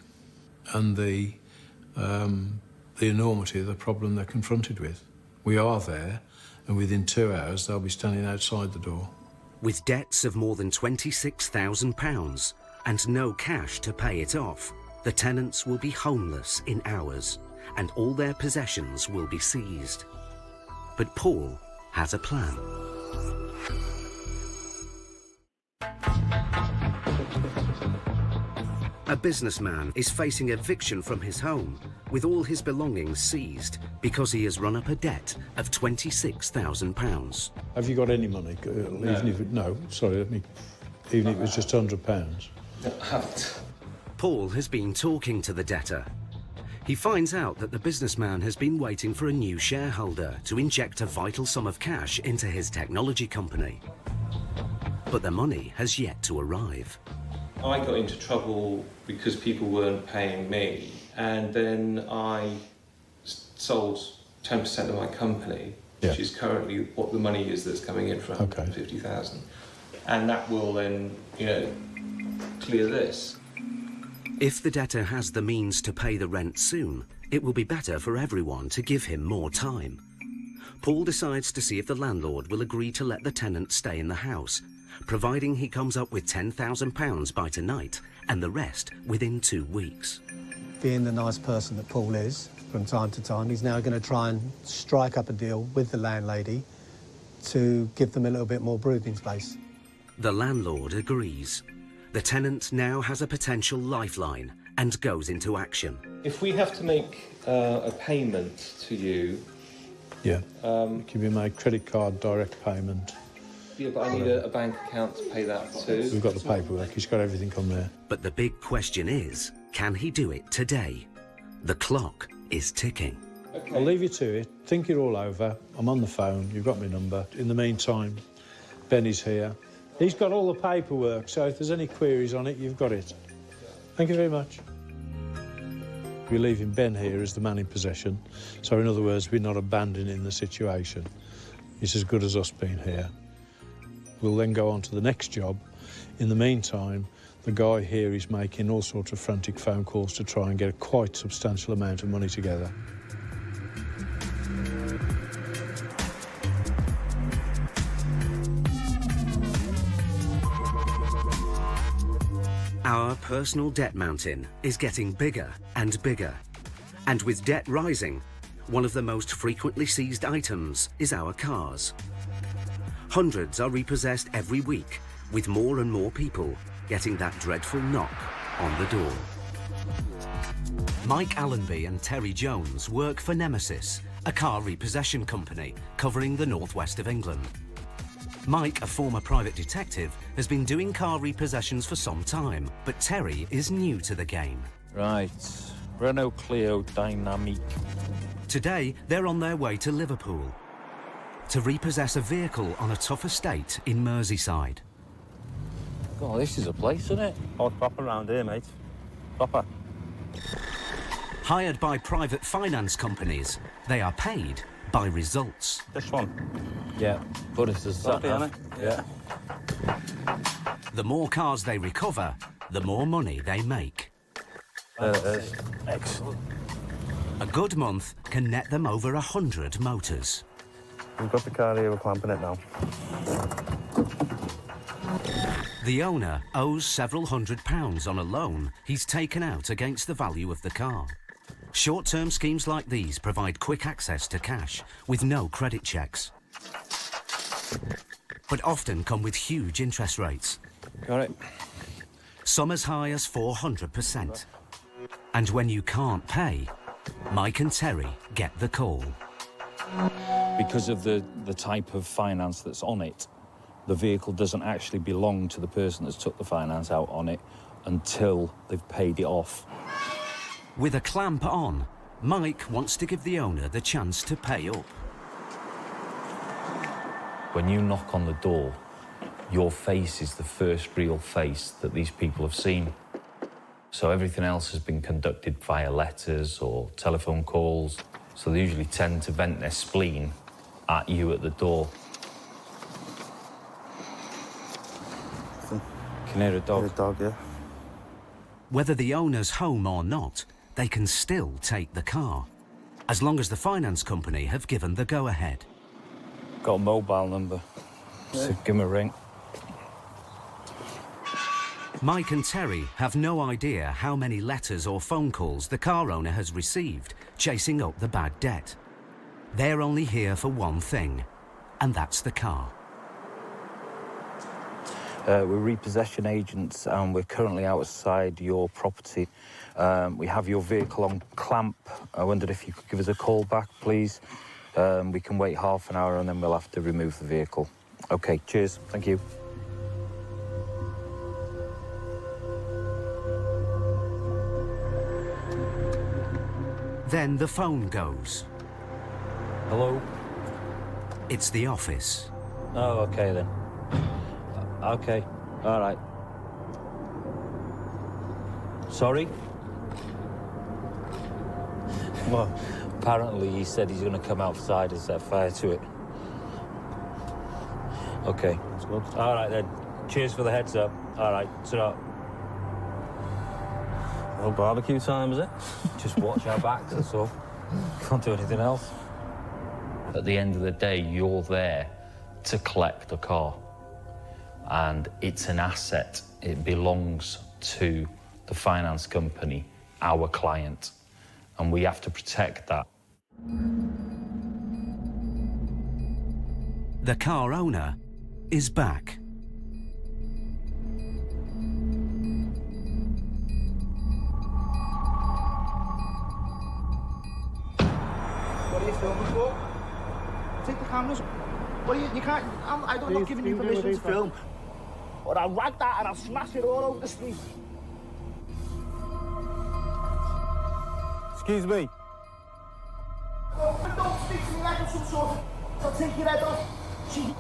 and the enormity of the problem they're confronted with. We are there, and within 2 hours they'll be standing outside the door. With debts of more than £26,000 and no cash to pay it off, the tenants will be homeless in hours, and all their possessions will be seized. But Paul has a plan. A businessman is facing eviction from his home with all his belongings seized because he has run up a debt of £26,000. Have you got any money? Even if it, even if it was just £100. No, I haven't. Paul has been talking to the debtor. He finds out that the businessman has been waiting for a new shareholder to inject a vital sum of cash into his technology company. But the money has yet to arrive. I got into trouble because people weren't paying me, and then I sold 10% of my company, which is currently what the money is that's coming in from 50,000, and that will then, clear this. If the debtor has the means to pay the rent soon, it will be better for everyone to give him more time. Paul decides to see if the landlord will agree to let the tenant stay in the house, providing he comes up with £10,000 by tonight and the rest within 2 weeks. Being the nice person that Paul is, from time to time, he's now going to try and strike up a deal with the landlady to give them a little bit more breathing space. The landlord agrees. The tenant now has a potential lifeline and goes into action. If we have to make a payment to you... Yeah, can we make credit card direct payment? Yeah, but I need a bank account to pay that too. We've got the paperwork, he's got everything on there. But the big question is, can he do it today? The clock is ticking. I'll leave you to it. Think it all over. I'm on the phone. You've got my number. In the meantime, Benny's here. He's got all the paperwork, so if there's any queries on it, you've got it. Thank you very much. We're leaving Ben here as the man in possession. So in other words, we're not abandoning the situation. It's as good as us being here. We'll then go on to the next job. In the meantime, the guy here is making all sorts of frantic phone calls to try and get a quite substantial amount of money together. Our personal debt mountain is getting bigger and bigger. And with debt rising, one of the most frequently seized items is our cars. Hundreds are repossessed every week, with more and more people getting that dreadful knock on the door. Mike Allenby and Terry Jones work for Nemesis, a car repossession company covering the northwest of England. Mike, a former private detective, has been doing car repossessions for some time, but Terry is new to the game. Right, Renault Clio Dynamique. Today, they're on their way to Liverpool to repossess a vehicle on a tough estate in Merseyside. Oh, this is a place, isn't it? Oh, proper around here, mate. Proper. Hired by private finance companies, they are paid by results. This one? Yeah, but it's a sat nav. Yeah. The more cars they recover, the more money they make. There it is. Excellent. A good month can net them over 100 motors. We've got the car here, we're clamping it now. The owner owes several £100s on a loan he's taken out against the value of the car. Short-term schemes like these provide quick access to cash with no credit checks, but often come with huge interest rates. Got it. Some as high as 400%. And when you can't pay, Mike and Terry get the call. Because of the type of finance that's on it, the vehicle doesn't actually belong to the person that's took the finance out on it until they've paid it off. With a clamp on, Mike wants to give the owner the chance to pay up. When you knock on the door, your face is the first real face that these people have seen. So everything else has been conducted via letters or telephone calls. So they usually tend to vent their spleen at you at the door. Can hear a dog. Hear a dog, yeah. Whether the owner's home or not, they can still take the car, as long as the finance company have given the go-ahead. Got a mobile number, so give him a ring. Mike and Terry have no idea how many letters or phone calls the car owner has received chasing up the bad debt. They're only here for one thing, and that's the car. We're repossession agents and we're currently outside your property. We have your vehicle on clamp. I wondered if you could give us a call back, please. We can wait half an hour and then we'll have to remove the vehicle. OK, cheers. Thank you. Then the phone goes. Hello? It's the office. Oh, OK then. OK, all right. Sorry? Well, apparently he said he's going to come outside and set fire to it. OK. That's good. All right, then. Cheers for the heads up. All right, ta-ra. Well, barbecue time, is it? Just watch our backs, that's all. Can't do anything else. At the end of the day, you're there to collect the car. And it's an asset. It belongs to the finance company, our client, and we have to protect that. The car owner is back. What are you filming for? Take the cameras. What are you can't. I'm not giving you permission to film. Or I'll rag that and I'll smash it all over the street. Just Excuse me. Don't speak to me like I'm some sort of... I'll take your head off. She...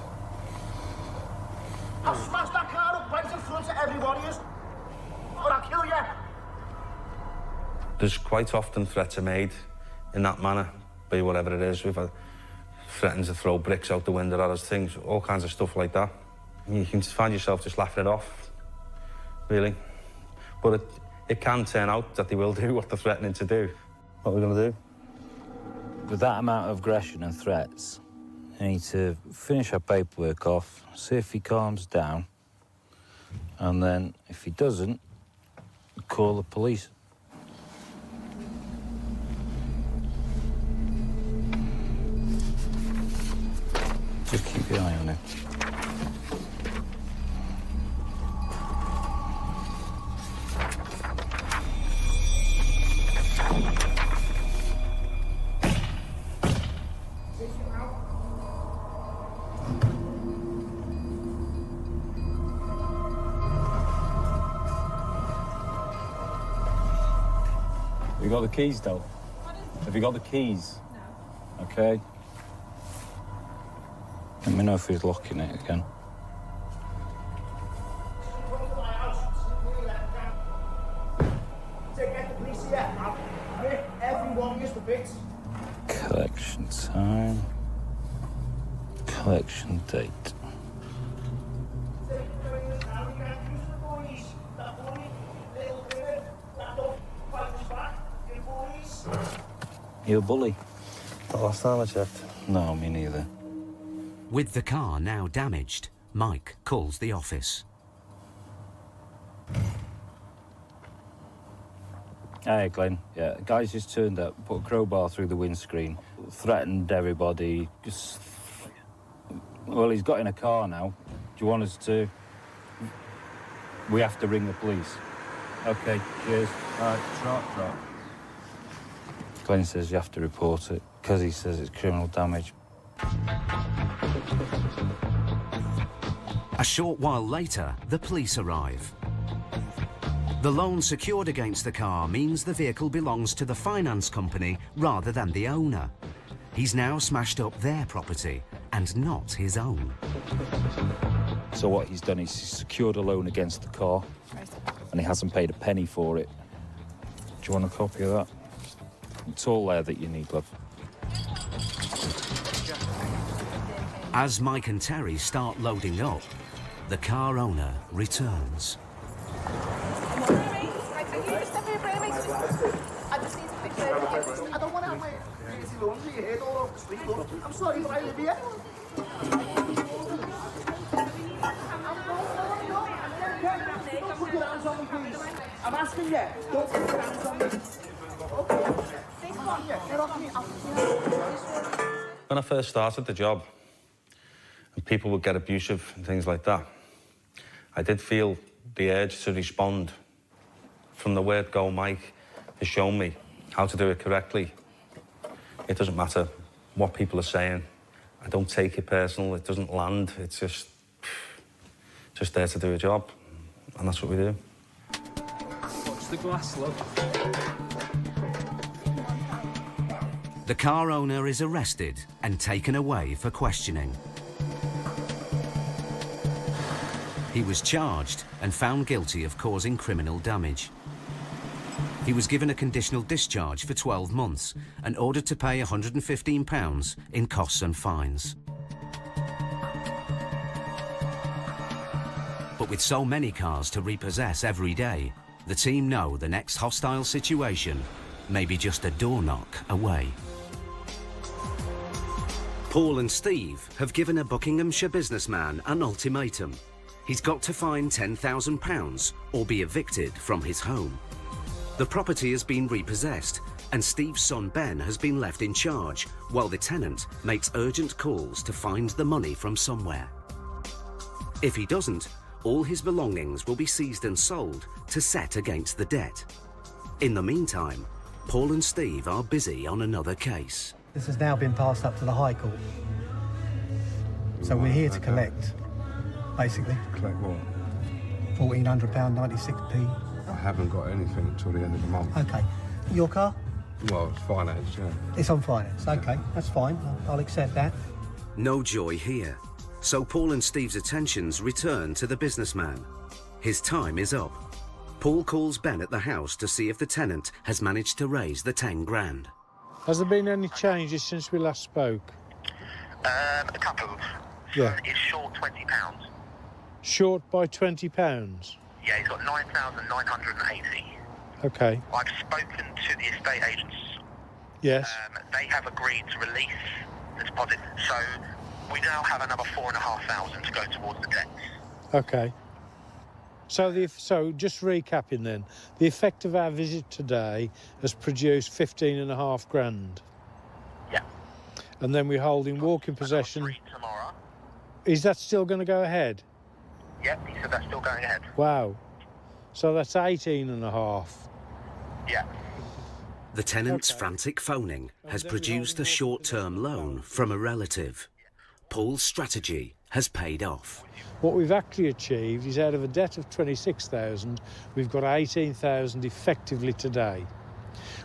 I'll smash that car up right in front of everybody, or I'll kill you. There's quite often threats are made in that manner, be whatever it is. We've had threatened to throw bricks out the window at us, things, all kinds of stuff like that. You can find yourself just laughing it off, really. But it can turn out that they will do what they're threatening to do. What are we going to do? With that amount of aggression and threats, you need to finish our paperwork off, see if he calms down, and then, if he doesn't, call the police. Just keep your eye on him. Have you got the keys, though? Have you got the keys? No. Okay. Let me know if he's locking it again. Collection time. Collection date. You a bully? The last time I checked. No, me neither. With the car now damaged, Mike calls the office. Hey, Glenn. Yeah, the guy's just turned up, put a crowbar through the windscreen, threatened everybody. Well, he's got in a car now. Do you want us to? We have to ring the police. Okay, cheers. All right, drop. Glenn says you have to report it, because he says it's criminal damage. A short while later, the police arrive. The loan secured against the car means the vehicle belongs to the finance company rather than the owner. He's now smashed up their property and not his own. So what he's done is he's secured a loan against the car, and he hasn't paid a penny for it. Do you want a copy of that? It's all there that you need, love. As Mike and Terry start loading up, the car owner returns. I don't want to have my dirty laundry head all over the street. Look, I'm sorry, but I live here. Don't put your hands on me, please. I'm asking you. Don't put your hands on me. Okay. Get off me. When I first started the job, and people would get abusive and things like that, I did feel the urge to respond. From the word go, Mike has shown me how to do it correctly. It doesn't matter what people are saying. I don't take it personal. It doesn't land. It's just there to do a job, and that's what we do. Watch the glass, love. The car owner is arrested and taken away for questioning. He was charged and found guilty of causing criminal damage. He was given a conditional discharge for 12 months and ordered to pay £115 in costs and fines. But with so many cars to repossess every day, the team know the next hostile situation may be just a door knock away. Paul and Steve have given a Buckinghamshire businessman an ultimatum. He's got to find £10,000 or be evicted from his home. The property has been repossessed and Steve's son Ben has been left in charge while the tenant makes urgent calls to find the money from somewhere. If he doesn't, all his belongings will be seized and sold to set against the debt. In the meantime, Paul and Steve are busy on another case. This has now been passed up to the High Court. So we're here to collect, basically. Collect what? £1,400, 96p. I haven't got anything until the end of the month. Okay. Your car? Well, it's finance, yeah. It's on finance. OK, that's fine. I'll accept that. No joy here. So Paul and Steve's attentions return to the businessman. His time is up. Paul calls Ben at the house to see if the tenant has managed to raise the 10 grand. Has there been any changes since we last spoke? A couple. Yeah. It's short £20. Short by £20? Yeah, he's got 9,980. OK. I've spoken to the estate agents. Yes. They have agreed to release the deposit, so we now have another 4,500 to go towards the debts. OK. So just recapping then, the effect of our visit today has produced 15.5 grand. Yeah. And then we're holding walking possession. Tomorrow. Is that still going to go ahead? Yep, he said that's still going ahead. Wow. So that's 18.5. Yeah. The tenant's frantic phoning has produced a short-term loan from a relative. Paul's strategy has paid off. What we've actually achieved is out of a debt of 26,000, we've got 18,000 effectively today.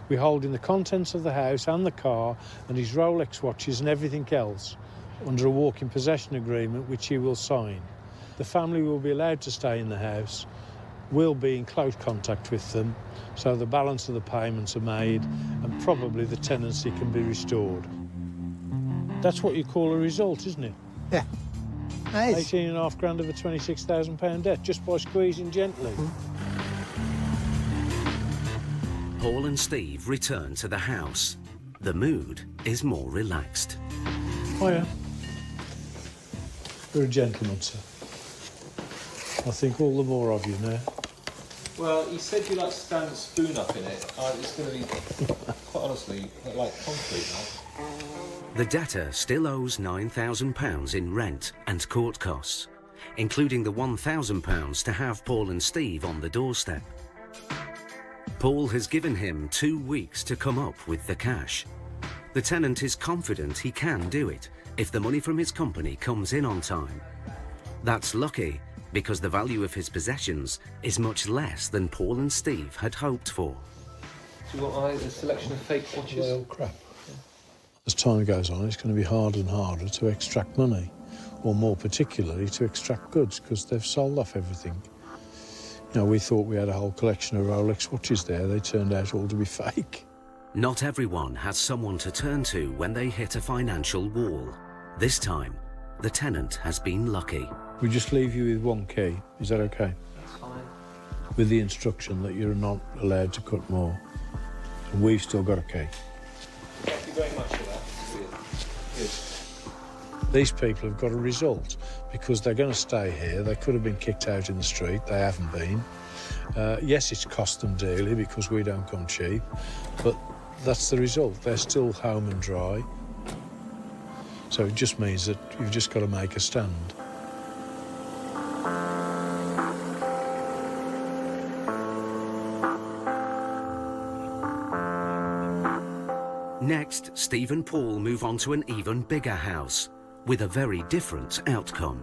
We're holding the contents of the house and the car and his Rolex watches and everything else under a walk-in possession agreement which he will sign. The family will be allowed to stay in the house. We'll be in close contact with them, so the balance of the payments are made and probably the tenancy can be restored. That's what you call a result, isn't it? Yeah. 18.5 grand of a £26,000 debt, just by squeezing gently. Paul and Steve return to the house. The mood is more relaxed. Oh, yeah. You're a gentleman, sir. I think all the more of you now. Well, he said you like to stand a spoon up in it. It's going to be, quite honestly, like concrete now. The debtor still owes £9,000 in rent and court costs, including the £1,000 to have Paul and Steve on the doorstep. Paul has given him 2 weeks to come up with the cash. The tenant is confident he can do it if the money from his company comes in on time. That's lucky, because the value of his possessions is much less than Paul and Steve had hoped for. Do you want a selection of fake watches? Well, crap. As time goes on, it's going to be harder and harder to extract money, or more particularly to extract goods, because they've sold off everything. You know, we thought we had a whole collection of Rolex watches there. They turned out all to be fake. Not everyone has someone to turn to when they hit a financial wall. This time, the tenant has been lucky. We just leave you with one key. Is that okay? That's fine. With the instruction that you're not allowed to cut more. And we've still got a key. Thank you very much for that. Good. These people have got a result because they're going to stay here. They could have been kicked out in the street. They haven't been. Yes, it's cost them dearly because we don't come cheap, but that's the result. They're still home and dry. So it just means that you've just got to make a stand. Next, Steve and Paul move on to an even bigger house, with a very different outcome.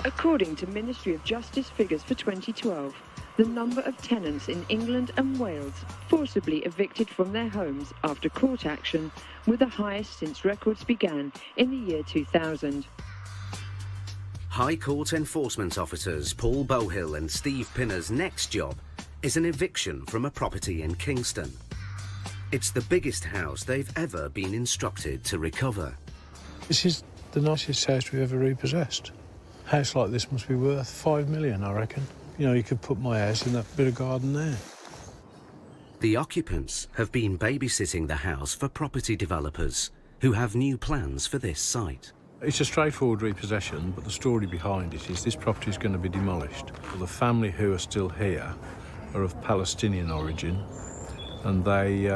According to Ministry of Justice figures for 2012, the number of tenants in England and Wales forcibly evicted from their homes after court action were the highest since records began in the year 2000. High Court enforcement officers Paul Bohill and Steve Pinner's next job is an eviction from a property in Kingston. It's the biggest house they've ever been instructed to recover. This is the nicest house we've ever repossessed. A house like this must be worth 5 million, I reckon. You know, you could put my house in that bit of garden there. The occupants have been babysitting the house for property developers who have new plans for this site. It's a straightforward repossession, but the story behind it is this property is going to be demolished. The family who are still here are of Palestinian origin, and they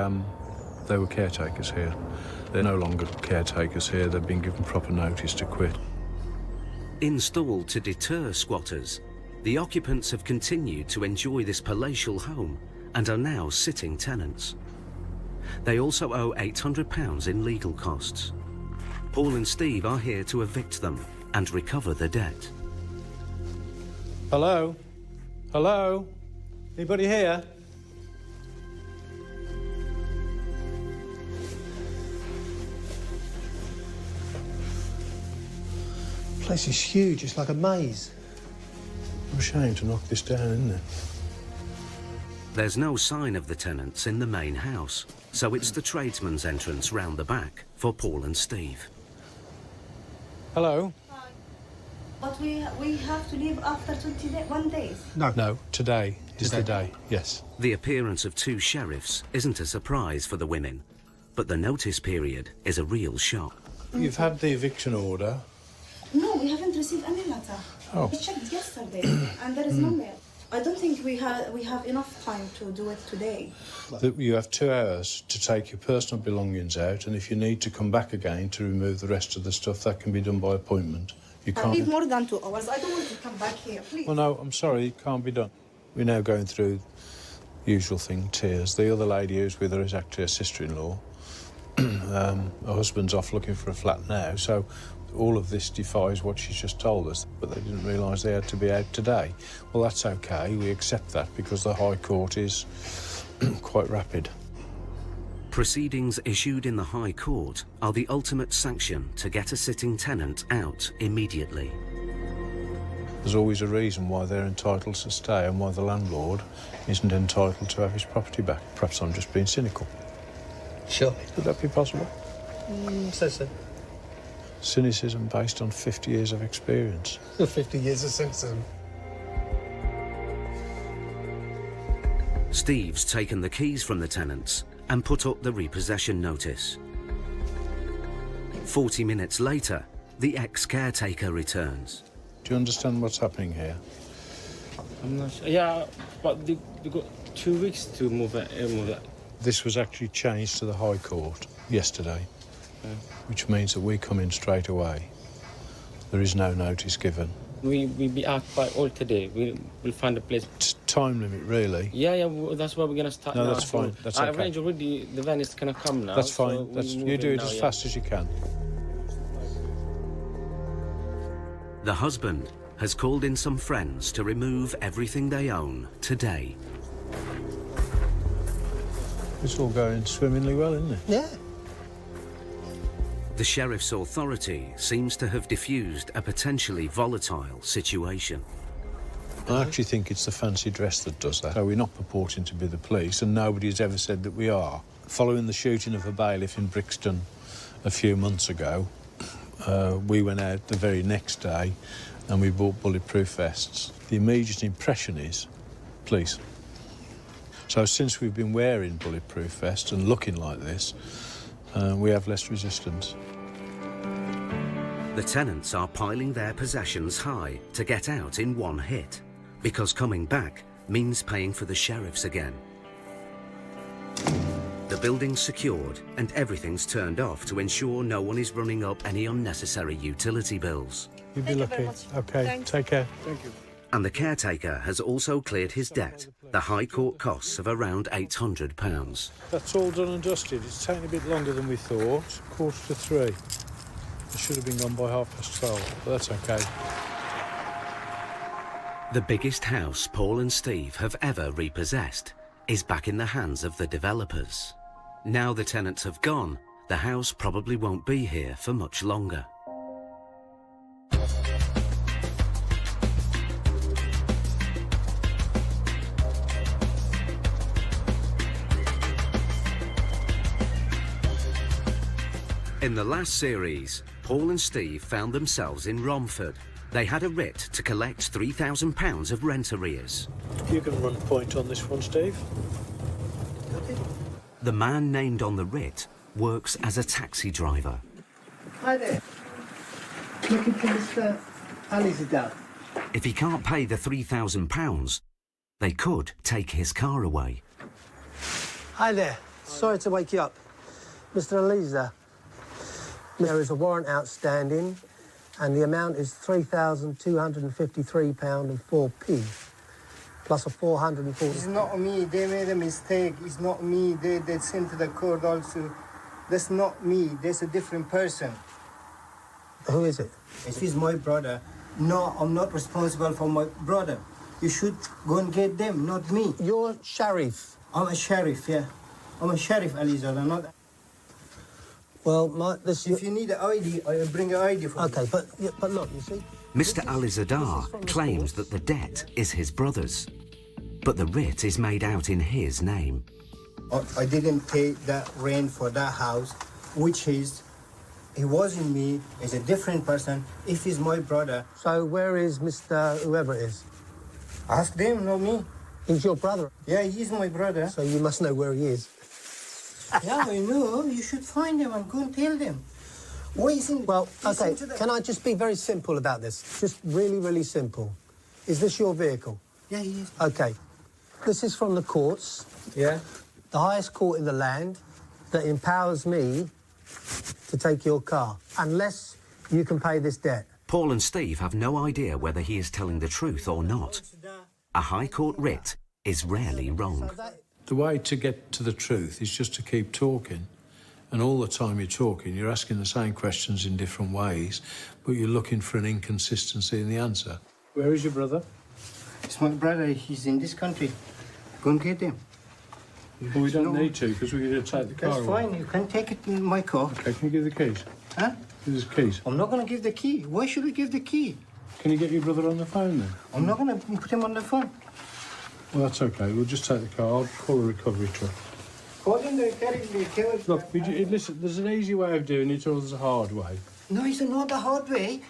were caretakers here. They're no longer caretakers here. They've been given proper notice to quit. Installed to deter squatters, the occupants have continued to enjoy this palatial home and are now sitting tenants. They also owe £800 in legal costs. Paul and Steve are here to evict them and recover the debt. Hello? Hello? Anybody here? The place is huge, it's like a maze. I'm ashamed to knock this down, isn't it? There's no sign of the tenants in the main house, so it's the tradesman's entrance round the back for Paul and Steve. Hello? Hi. But we have to leave after 21 days. No, today is the day, yes. The appearance of two sheriffs isn't a surprise for the women, but the notice period is a real shock. You've had the eviction order. No, we haven't received any letter. Oh. We checked yesterday, and there is no mail. I don't think we have enough time to do it today. You have 2 hours to take your personal belongings out, and if you need to come back again to remove the rest of the stuff, that can be done by appointment. You I can't. need more than 2 hours. I don't want to come back here, please. Well, no, I'm sorry, it can't be done. We're now going through the usual thing, tears. The other lady who's with her is actually her sister-in-law. Her husband's off looking for a flat now, so all of this defies what she's just told us, but they didn't realise they had to be out today. Well, that's OK, we accept that because the High Court is quite rapid. Proceedings issued in the High Court are the ultimate sanction to get a sitting tenant out immediately. There's always a reason why they're entitled to stay and why the landlord isn't entitled to have his property back. Perhaps I'm just being cynical. Sure. Could that be possible? So. Cynicism based on 50 years of experience. 50 years of cynicism. Steve's taken the keys from the tenants and put up the repossession notice. 40 minutes later, the ex-caretaker returns. Do you understand what's happening here? I'm not sure. Yeah, but they got 2 weeks to move it. This was actually changed to the High Court yesterday, which means that we come in straight away. There is no notice given. We'll be out by all today. We'll find a place. It's time limit, really. Yeah, that's where we're going to start now. No, that's fine. That's I okay. arranged already, the van is going to come now. That's fine. So You do it as fast as you can. The husband has called in some friends to remove everything they own today. It's all going swimmingly well, isn't it? Yeah. The sheriff's authority seems to have diffused a potentially volatile situation. I actually think it's the fancy dress that does that. So we're not purporting to be the police, and nobody's ever said that we are. Following the shooting of a bailiff in Brixton a few months ago, we went out the very next day and we bought bulletproof vests. The immediate impression is police. So since we've been wearing bulletproof vests and looking like this, we have less resistance. The tenants are piling their possessions high to get out in one hit, because coming back means paying for the sheriffs again. The building's secured and everything's turned off to ensure no one is running up any unnecessary utility bills. You'd be lucky. OK, take care. Thank you. And the caretaker has also cleared his debt, the High Court costs of around £800. That's all done and dusted. It's taken a bit longer than we thought. 2:45. It should have been gone by 12:30, but that's OK. The biggest house Paul and Steve have ever repossessed is back in the hands of the developers. Now the tenants have gone, the house probably won't be here for much longer. In the last series, Paul and Steve found themselves in Romford. They had a writ to collect £3,000 of rent arrears. You can run point on this one, Steve. The man named on the writ works as a taxi driver. Hi there. Looking for Mr. Alizadeh. If he can't pay the £3,000, they could take his car away. Hi there. Sorry to wake you up. Mr. Alizadeh. There is a warrant outstanding, and the amount is £3,253.04, plus a 440. It's not me. They made a mistake. It's not me. They sent to the court also. That's not me. There's a different person. Who is it? He's my brother. No, I'm not responsible for my brother. You should go and get them, not me. You're sheriff. I'm a sheriff, yeah. I'm a sheriff, Alizada, not... Well, If you need an ID, I'll bring an ID for you. Okay, but look, you see... Mr. Alizadar claims that the debt is his brother's, but the writ is made out in his name. I didn't pay that rent for that house, which is... He wasn't me, he's a different person. If he's my brother... So where is Mr. whoever it is? Ask them, not me. He's your brother? Yeah, he's my brother. So you must know where he is. Yeah, I know. You should find him and go and tell them. Why isn't... Well, okay, can I just be very simple about this? Just really, really simple. Is this your vehicle? Yeah, he is. Okay. This is from the courts. Yeah. The highest court in the land that empowers me to take your car, unless you can pay this debt. Paul and Steve have no idea whether he is telling the truth or not. A High Court writ is rarely wrong. The way to get to the truth is just to keep talking. And all the time you're talking, you're asking the same questions in different ways, but you're looking for an inconsistency in the answer. Where is your brother? It's my brother. He's in this country. Go and get him. Well, we don't need to, because we're going to take the car That's away. fine. You can take it in my car. OK, can you give the keys? Huh? Give us the keys. I'm not going to give the key. Why should I give the key? Can you get your brother on the phone, then? I'm not going to put him on the phone. Well, that's OK. We'll just take the car. I'll call a recovery truck. Call him, they carry the carriage. Look, listen, there's an easy way of doing it or there's a hard way. No, it's not the hard way.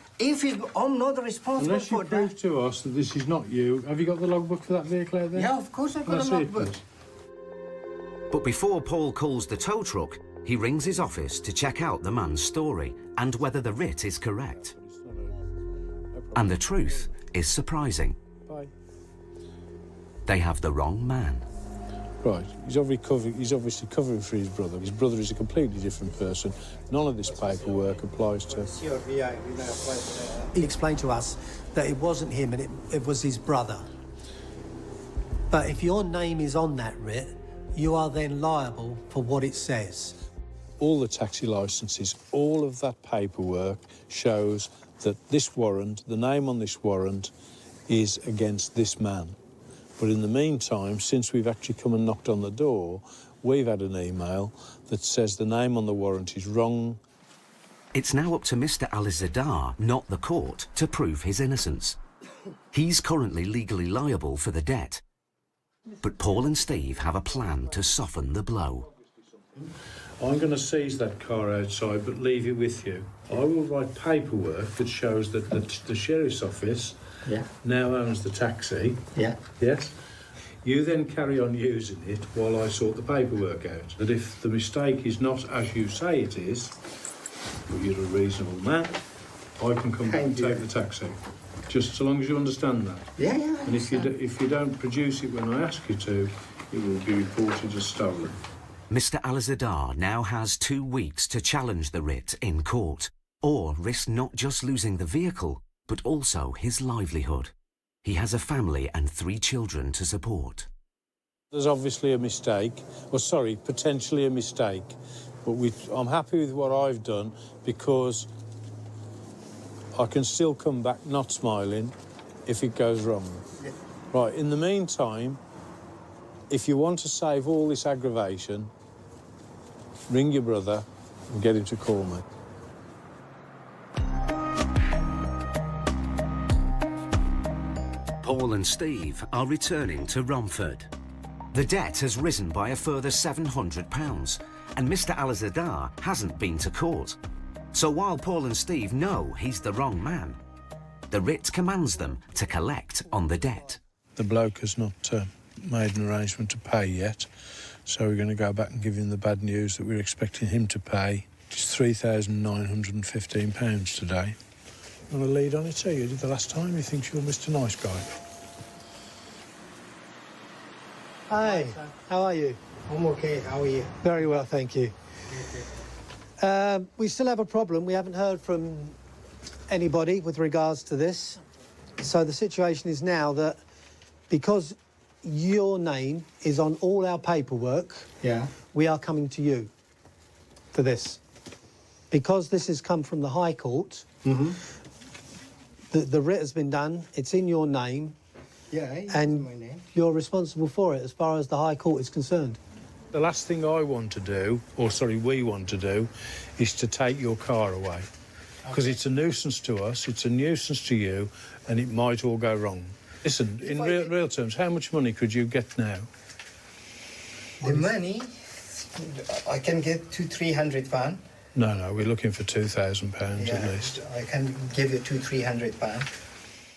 I'm not responsible Unless you for prove that. to us that this is not you. Have you got the logbook for that vehicle out there? Yeah, of course I've got Let's a see it, logbook. please. But before Paul calls the tow truck, he rings his office to check out the man's story and whether the writ is correct. And the truth is surprising. Bye. They have the wrong man. Right, he's obviously covering for his brother. His brother is a completely different person. None of this paperwork applies to... He explained to us that it wasn't him and it was his brother. But if your name is on that writ, you are then liable for what it says. All the taxi licences, all of that paperwork shows that this warrant, the name on this warrant, is against this man. But in the meantime, since we've actually come and knocked on the door, we've had an email that says the name on the warrant is wrong. It's now up to Mr. Alizadar, not the court, to prove his innocence. He's currently legally liable for the debt. But Paul and Steve have a plan to soften the blow. I'm going to seize that car outside, but leave it with you. I will write paperwork that shows that the sheriff's office now owns the taxi. Yeah. Yes? You then carry on using it while I sort the paperwork out. That if the mistake is not as you say it is, but you're a reasonable man, I can come back and take the taxi. Just so long as you understand that. Yeah, yeah. And if you don't produce it when I ask you to, it will be reported as stolen. Mr. Alizadar now has 2 weeks to challenge the writ in court, or risk not just losing the vehicle, but also his livelihood. He has a family and 3 children to support. There's obviously a mistake, or sorry, potentially a mistake, but I'm happy with what I've done because I can still come back not smiling if it goes wrong. Yeah. Right, in the meantime, if you want to save all this aggravation, ring your brother and get him to call me. Paul and Steve are returning to Romford. The debt has risen by a further £700, and Mr. Alizadar hasn't been to court. So while Paul and Steve know he's the wrong man, the writ commands them to collect on the debt. The bloke has not made an arrangement to pay yet, so we're going to go back and give him the bad news that we're expecting him to pay. It's £3,915 today. You want to lead on it, too? You did the last time. He thinks you're Mr. Nice Guy. Hi, how are you? I'm okay. How are you? Very well, thank you. We still have a problem. We haven't heard from anybody with regards to this. So the situation is now that because your name is on all our paperwork, we are coming to you for this. Because this has come from the High Court, The writ has been done. It's in your name. Yeah, it's and my name. you're responsible for it as far as the High Court is concerned. The last thing I want to do, or sorry, we want to do, is to take your car away. Because it's a nuisance to us, it's a nuisance to you, and it might all go wrong. Listen, in real terms, how much money could you get now? The money, I can get £200-300. No, we're looking for £2,000 at least. I can give you £200-300.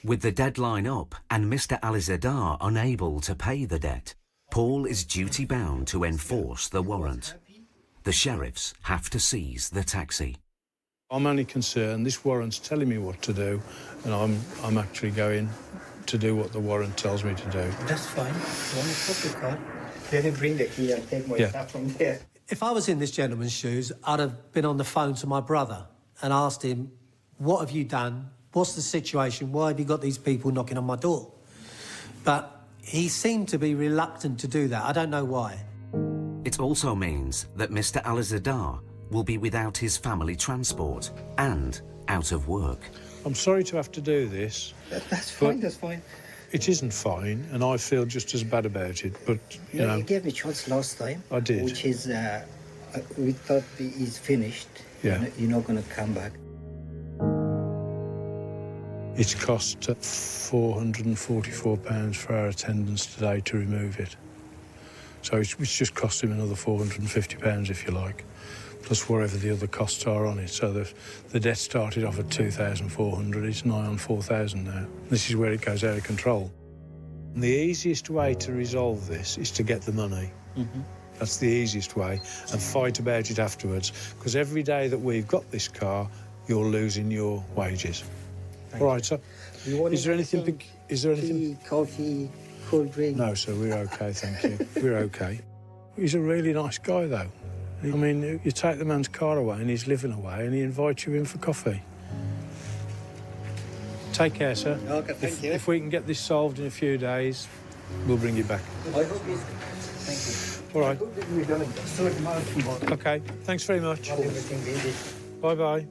With the deadline up and Mr. Alizadar unable to pay the debt, Paul is duty-bound to enforce the warrant. The sheriffs have to seize the taxi. I'm only concerned, this warrant's telling me what to do, and I'm actually going to do what the warrant tells me to do. That's fine. You want to put the car? Let me bring the key and take my stuff from there. If I was in this gentleman's shoes, I'd have been on the phone to my brother and asked him, what have you done? What's the situation? Why have you got these people knocking on my door? But he seemed to be reluctant to do that. I don't know why. It also means that Mr. Alizadar will be without his family transport and out of work. I'm sorry to have to do this. That's fine, that's fine. It isn't fine, and I feel just as bad about it, but, you know... You gave me a chance last time. I did. Which is, we thought is finished. Yeah. You're not going to come back. It's cost £444 for our attendance today to remove it. So it's just cost him another £450, if you like, plus whatever the other costs are on it. So the debt started off at £2,400, it's nigh on £4,000 now. This is where it goes out of control. And the easiest way to resolve this is to get the money. Mm-hmm. That's the easiest way, and fight about it afterwards, because every day that we've got this car, you're losing your wages. All right, sir. Is there anything... Tea, coffee, cold drink? No, sir, we're OK, thank you. We're OK. He's a really nice guy, though. I mean, you take the man's car away and he's living away and he invites you in for coffee. Take care, sir. OK, thank you. If we can get this solved in a few days, we'll bring you back. I hope it's... Thank you. All right. I hope that we're going to sort them out tomorrow. OK, thanks very much. Everything easy. Bye-bye.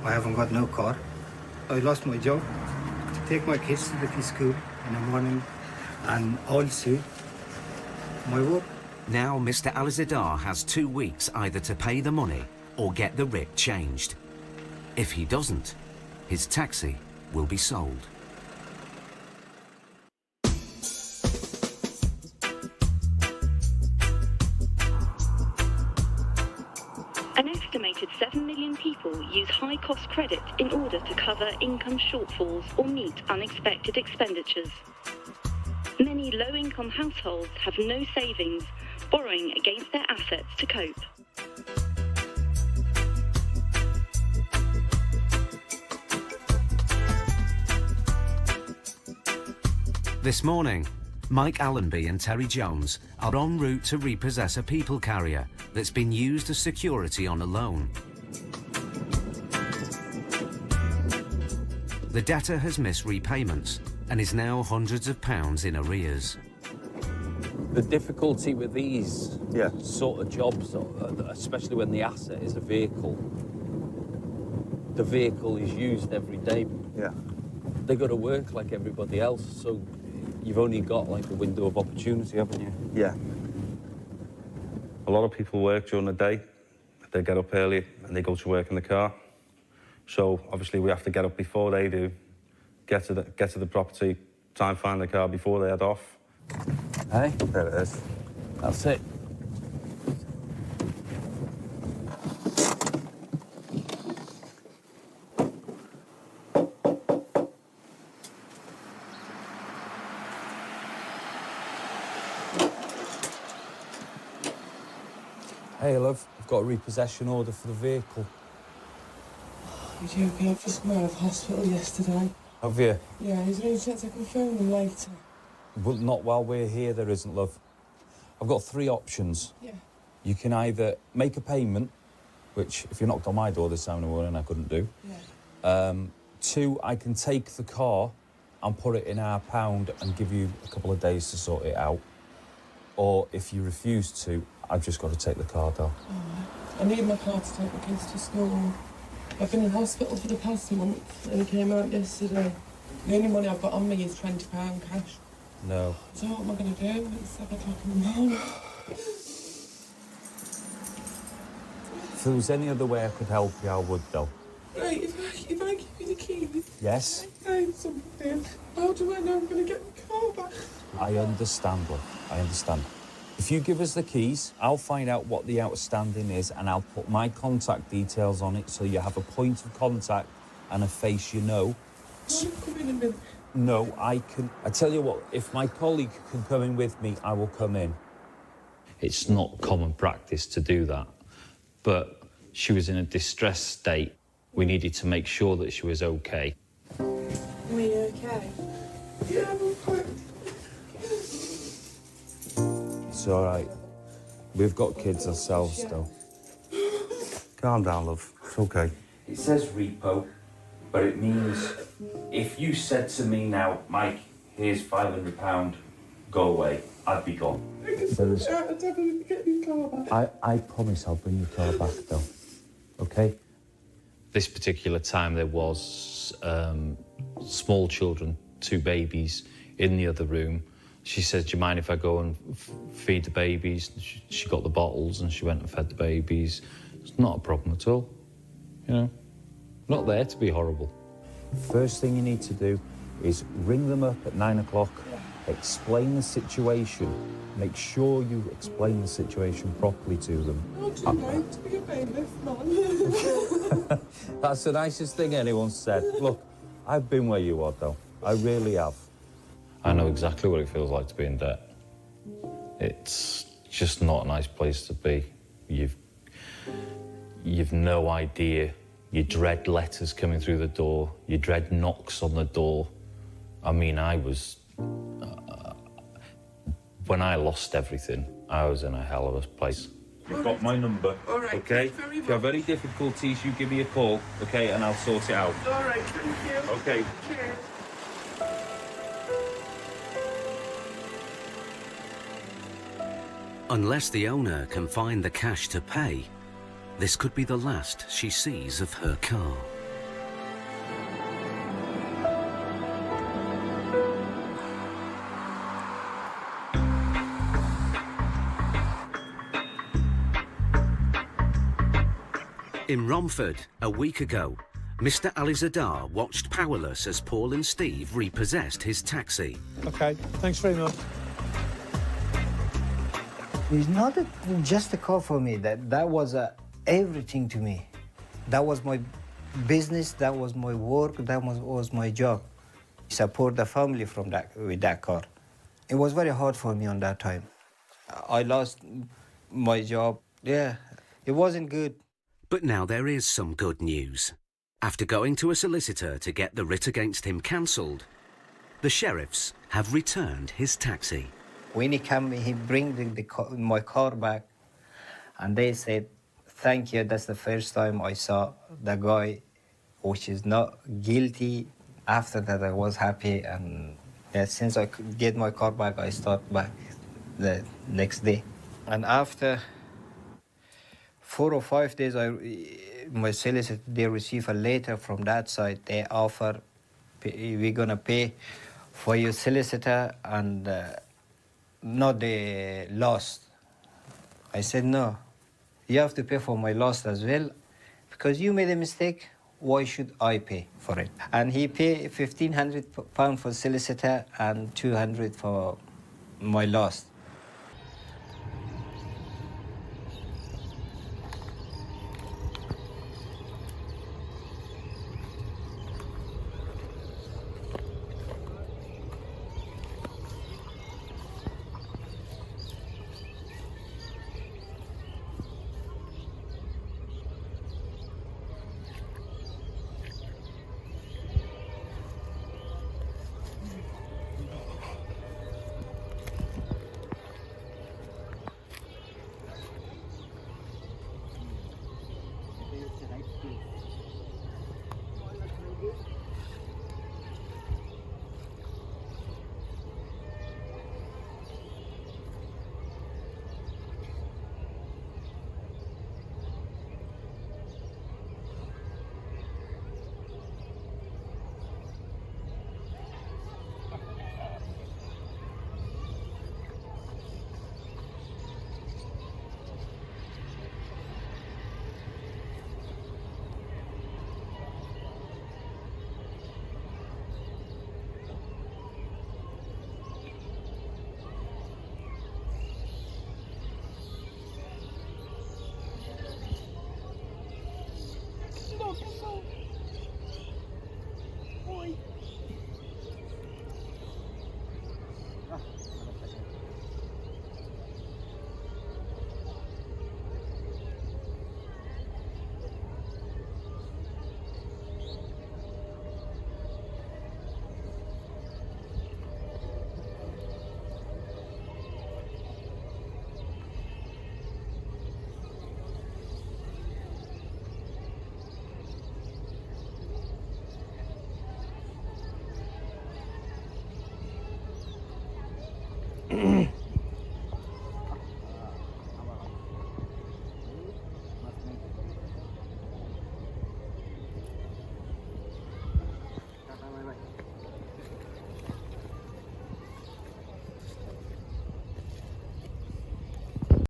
I haven't got no car. I lost my job to take my kids to the school in the morning, and also my work. Now Mr. Alizadar has 2 weeks either to pay the money or get the writ changed. If he doesn't, his taxi will be sold. An estimated 7 million people use high-cost credit in order to cover income shortfalls or meet unexpected expenditures. Many low-income households have no savings, borrowing against their assets to cope. This morning, Mike Allenby and Terry Jones are en route to repossess a people carrier that's been used as security on a loan. The debtor has missed repayments and is now hundreds of pounds in arrears. The difficulty with these sort of jobs, especially when the asset is a vehicle, the vehicle is used every day. Yeah. They go to work like everybody else, so you've only got like a window of opportunity, haven't you? Yeah. A lot of people work during the day. They get up early and they go to work in the car. So obviously we have to get up before they do, get to the property, try and find the car before they head off. Hey? There it is. That's it. Hey, love, I've got a repossession order for the vehicle. You're joking, I've just come out of hospital yesterday. Have you? Yeah, is there any chance I can phone them later? Well, not while we're here, there isn't, love. I've got 3 options. Yeah. You can either make a payment, which, if you knocked on my door this time in the morning, I couldn't do. Yeah. 2, I can take the car and put it in our pound and give you a couple of days to sort it out. Or, if you refuse to, I've just got to take the car down. I need my car to take my kids to school. I've been in hospital for the past month and I came out yesterday. The only money I've got on me is £20 cash. No. So what am I going to do? It's 7 o'clock in the morning. If there was any other way I could help you, I would, though. Right, if I give you the keys... Yes? Say something. How do I know I'm going to get the car back? I understand, love. I understand. If you give us the keys, I'll find out what the outstanding is and I'll put my contact details on it so you have a point of contact and a face you know. Can I come in a minute? No, I can... I tell you what, if my colleague can come in with me, I will come in. It's not common practice to do that, but she was in a distressed state. We needed to make sure that she was okay. Are you okay? Yeah, I'm okay. It's all right. We've got kids ourselves, though. Calm down, love. It's okay. It says repo, but it means if you said to me now, Mike, here's £500, go away, I'd be gone. I promise I'll bring your car back, though. Okay? This particular time there was small children, 2 babies, in the other room. She said, do you mind if I go and feed the babies? She got the bottles and she went and fed the babies. It's not a problem at all, you know? Not there to be horrible. First thing you need to do is ring them up at 9 o'clock, explain the situation, make sure you explain the situation properly to them. Not too late to be a bailiff, man. That's the nicest thing anyone's said. Look, I've been where you are, though. I really have. I know exactly what it feels like to be in debt. It's just not a nice place to be. You've no idea. You dread letters coming through the door. You dread knocks on the door. I mean, I was... when I lost everything, I was in a hell of a place. You've got my number, All right, okay? thanks very If you have any difficulties, you give me a call, okay, and I'll sort it out. All right, thank you. Okay. Cheers. Unless the owner can find the cash to pay, this could be the last she sees of her car. In Romford, a week ago, Mr. Alizadar watched powerless as Paul and Steve repossessed his taxi. OK, thanks very much. It's not just a car for me. That was everything to me. That was my business. That was my work. That was my job. Support the family with that car. It was very hard for me on that time. I lost my job. Yeah, it wasn't good. But now there is some good news. After going to a solicitor to get the writ against him cancelled, the sheriffs have returned his taxi. When he came, he bring my car back, and they said, thank you, that's the first time I saw the guy which is not guilty. After that, I was happy, and since I could get my car back, I start back the next day. And after 4 or 5 days, my solicitor, they receive a letter from that side. They offer, we're gonna pay for your solicitor and not the loss. I said, no, you have to pay for my loss as well, because you made a mistake. Why should I pay for it? And he paid £1,500 for solicitor and £200 for my loss.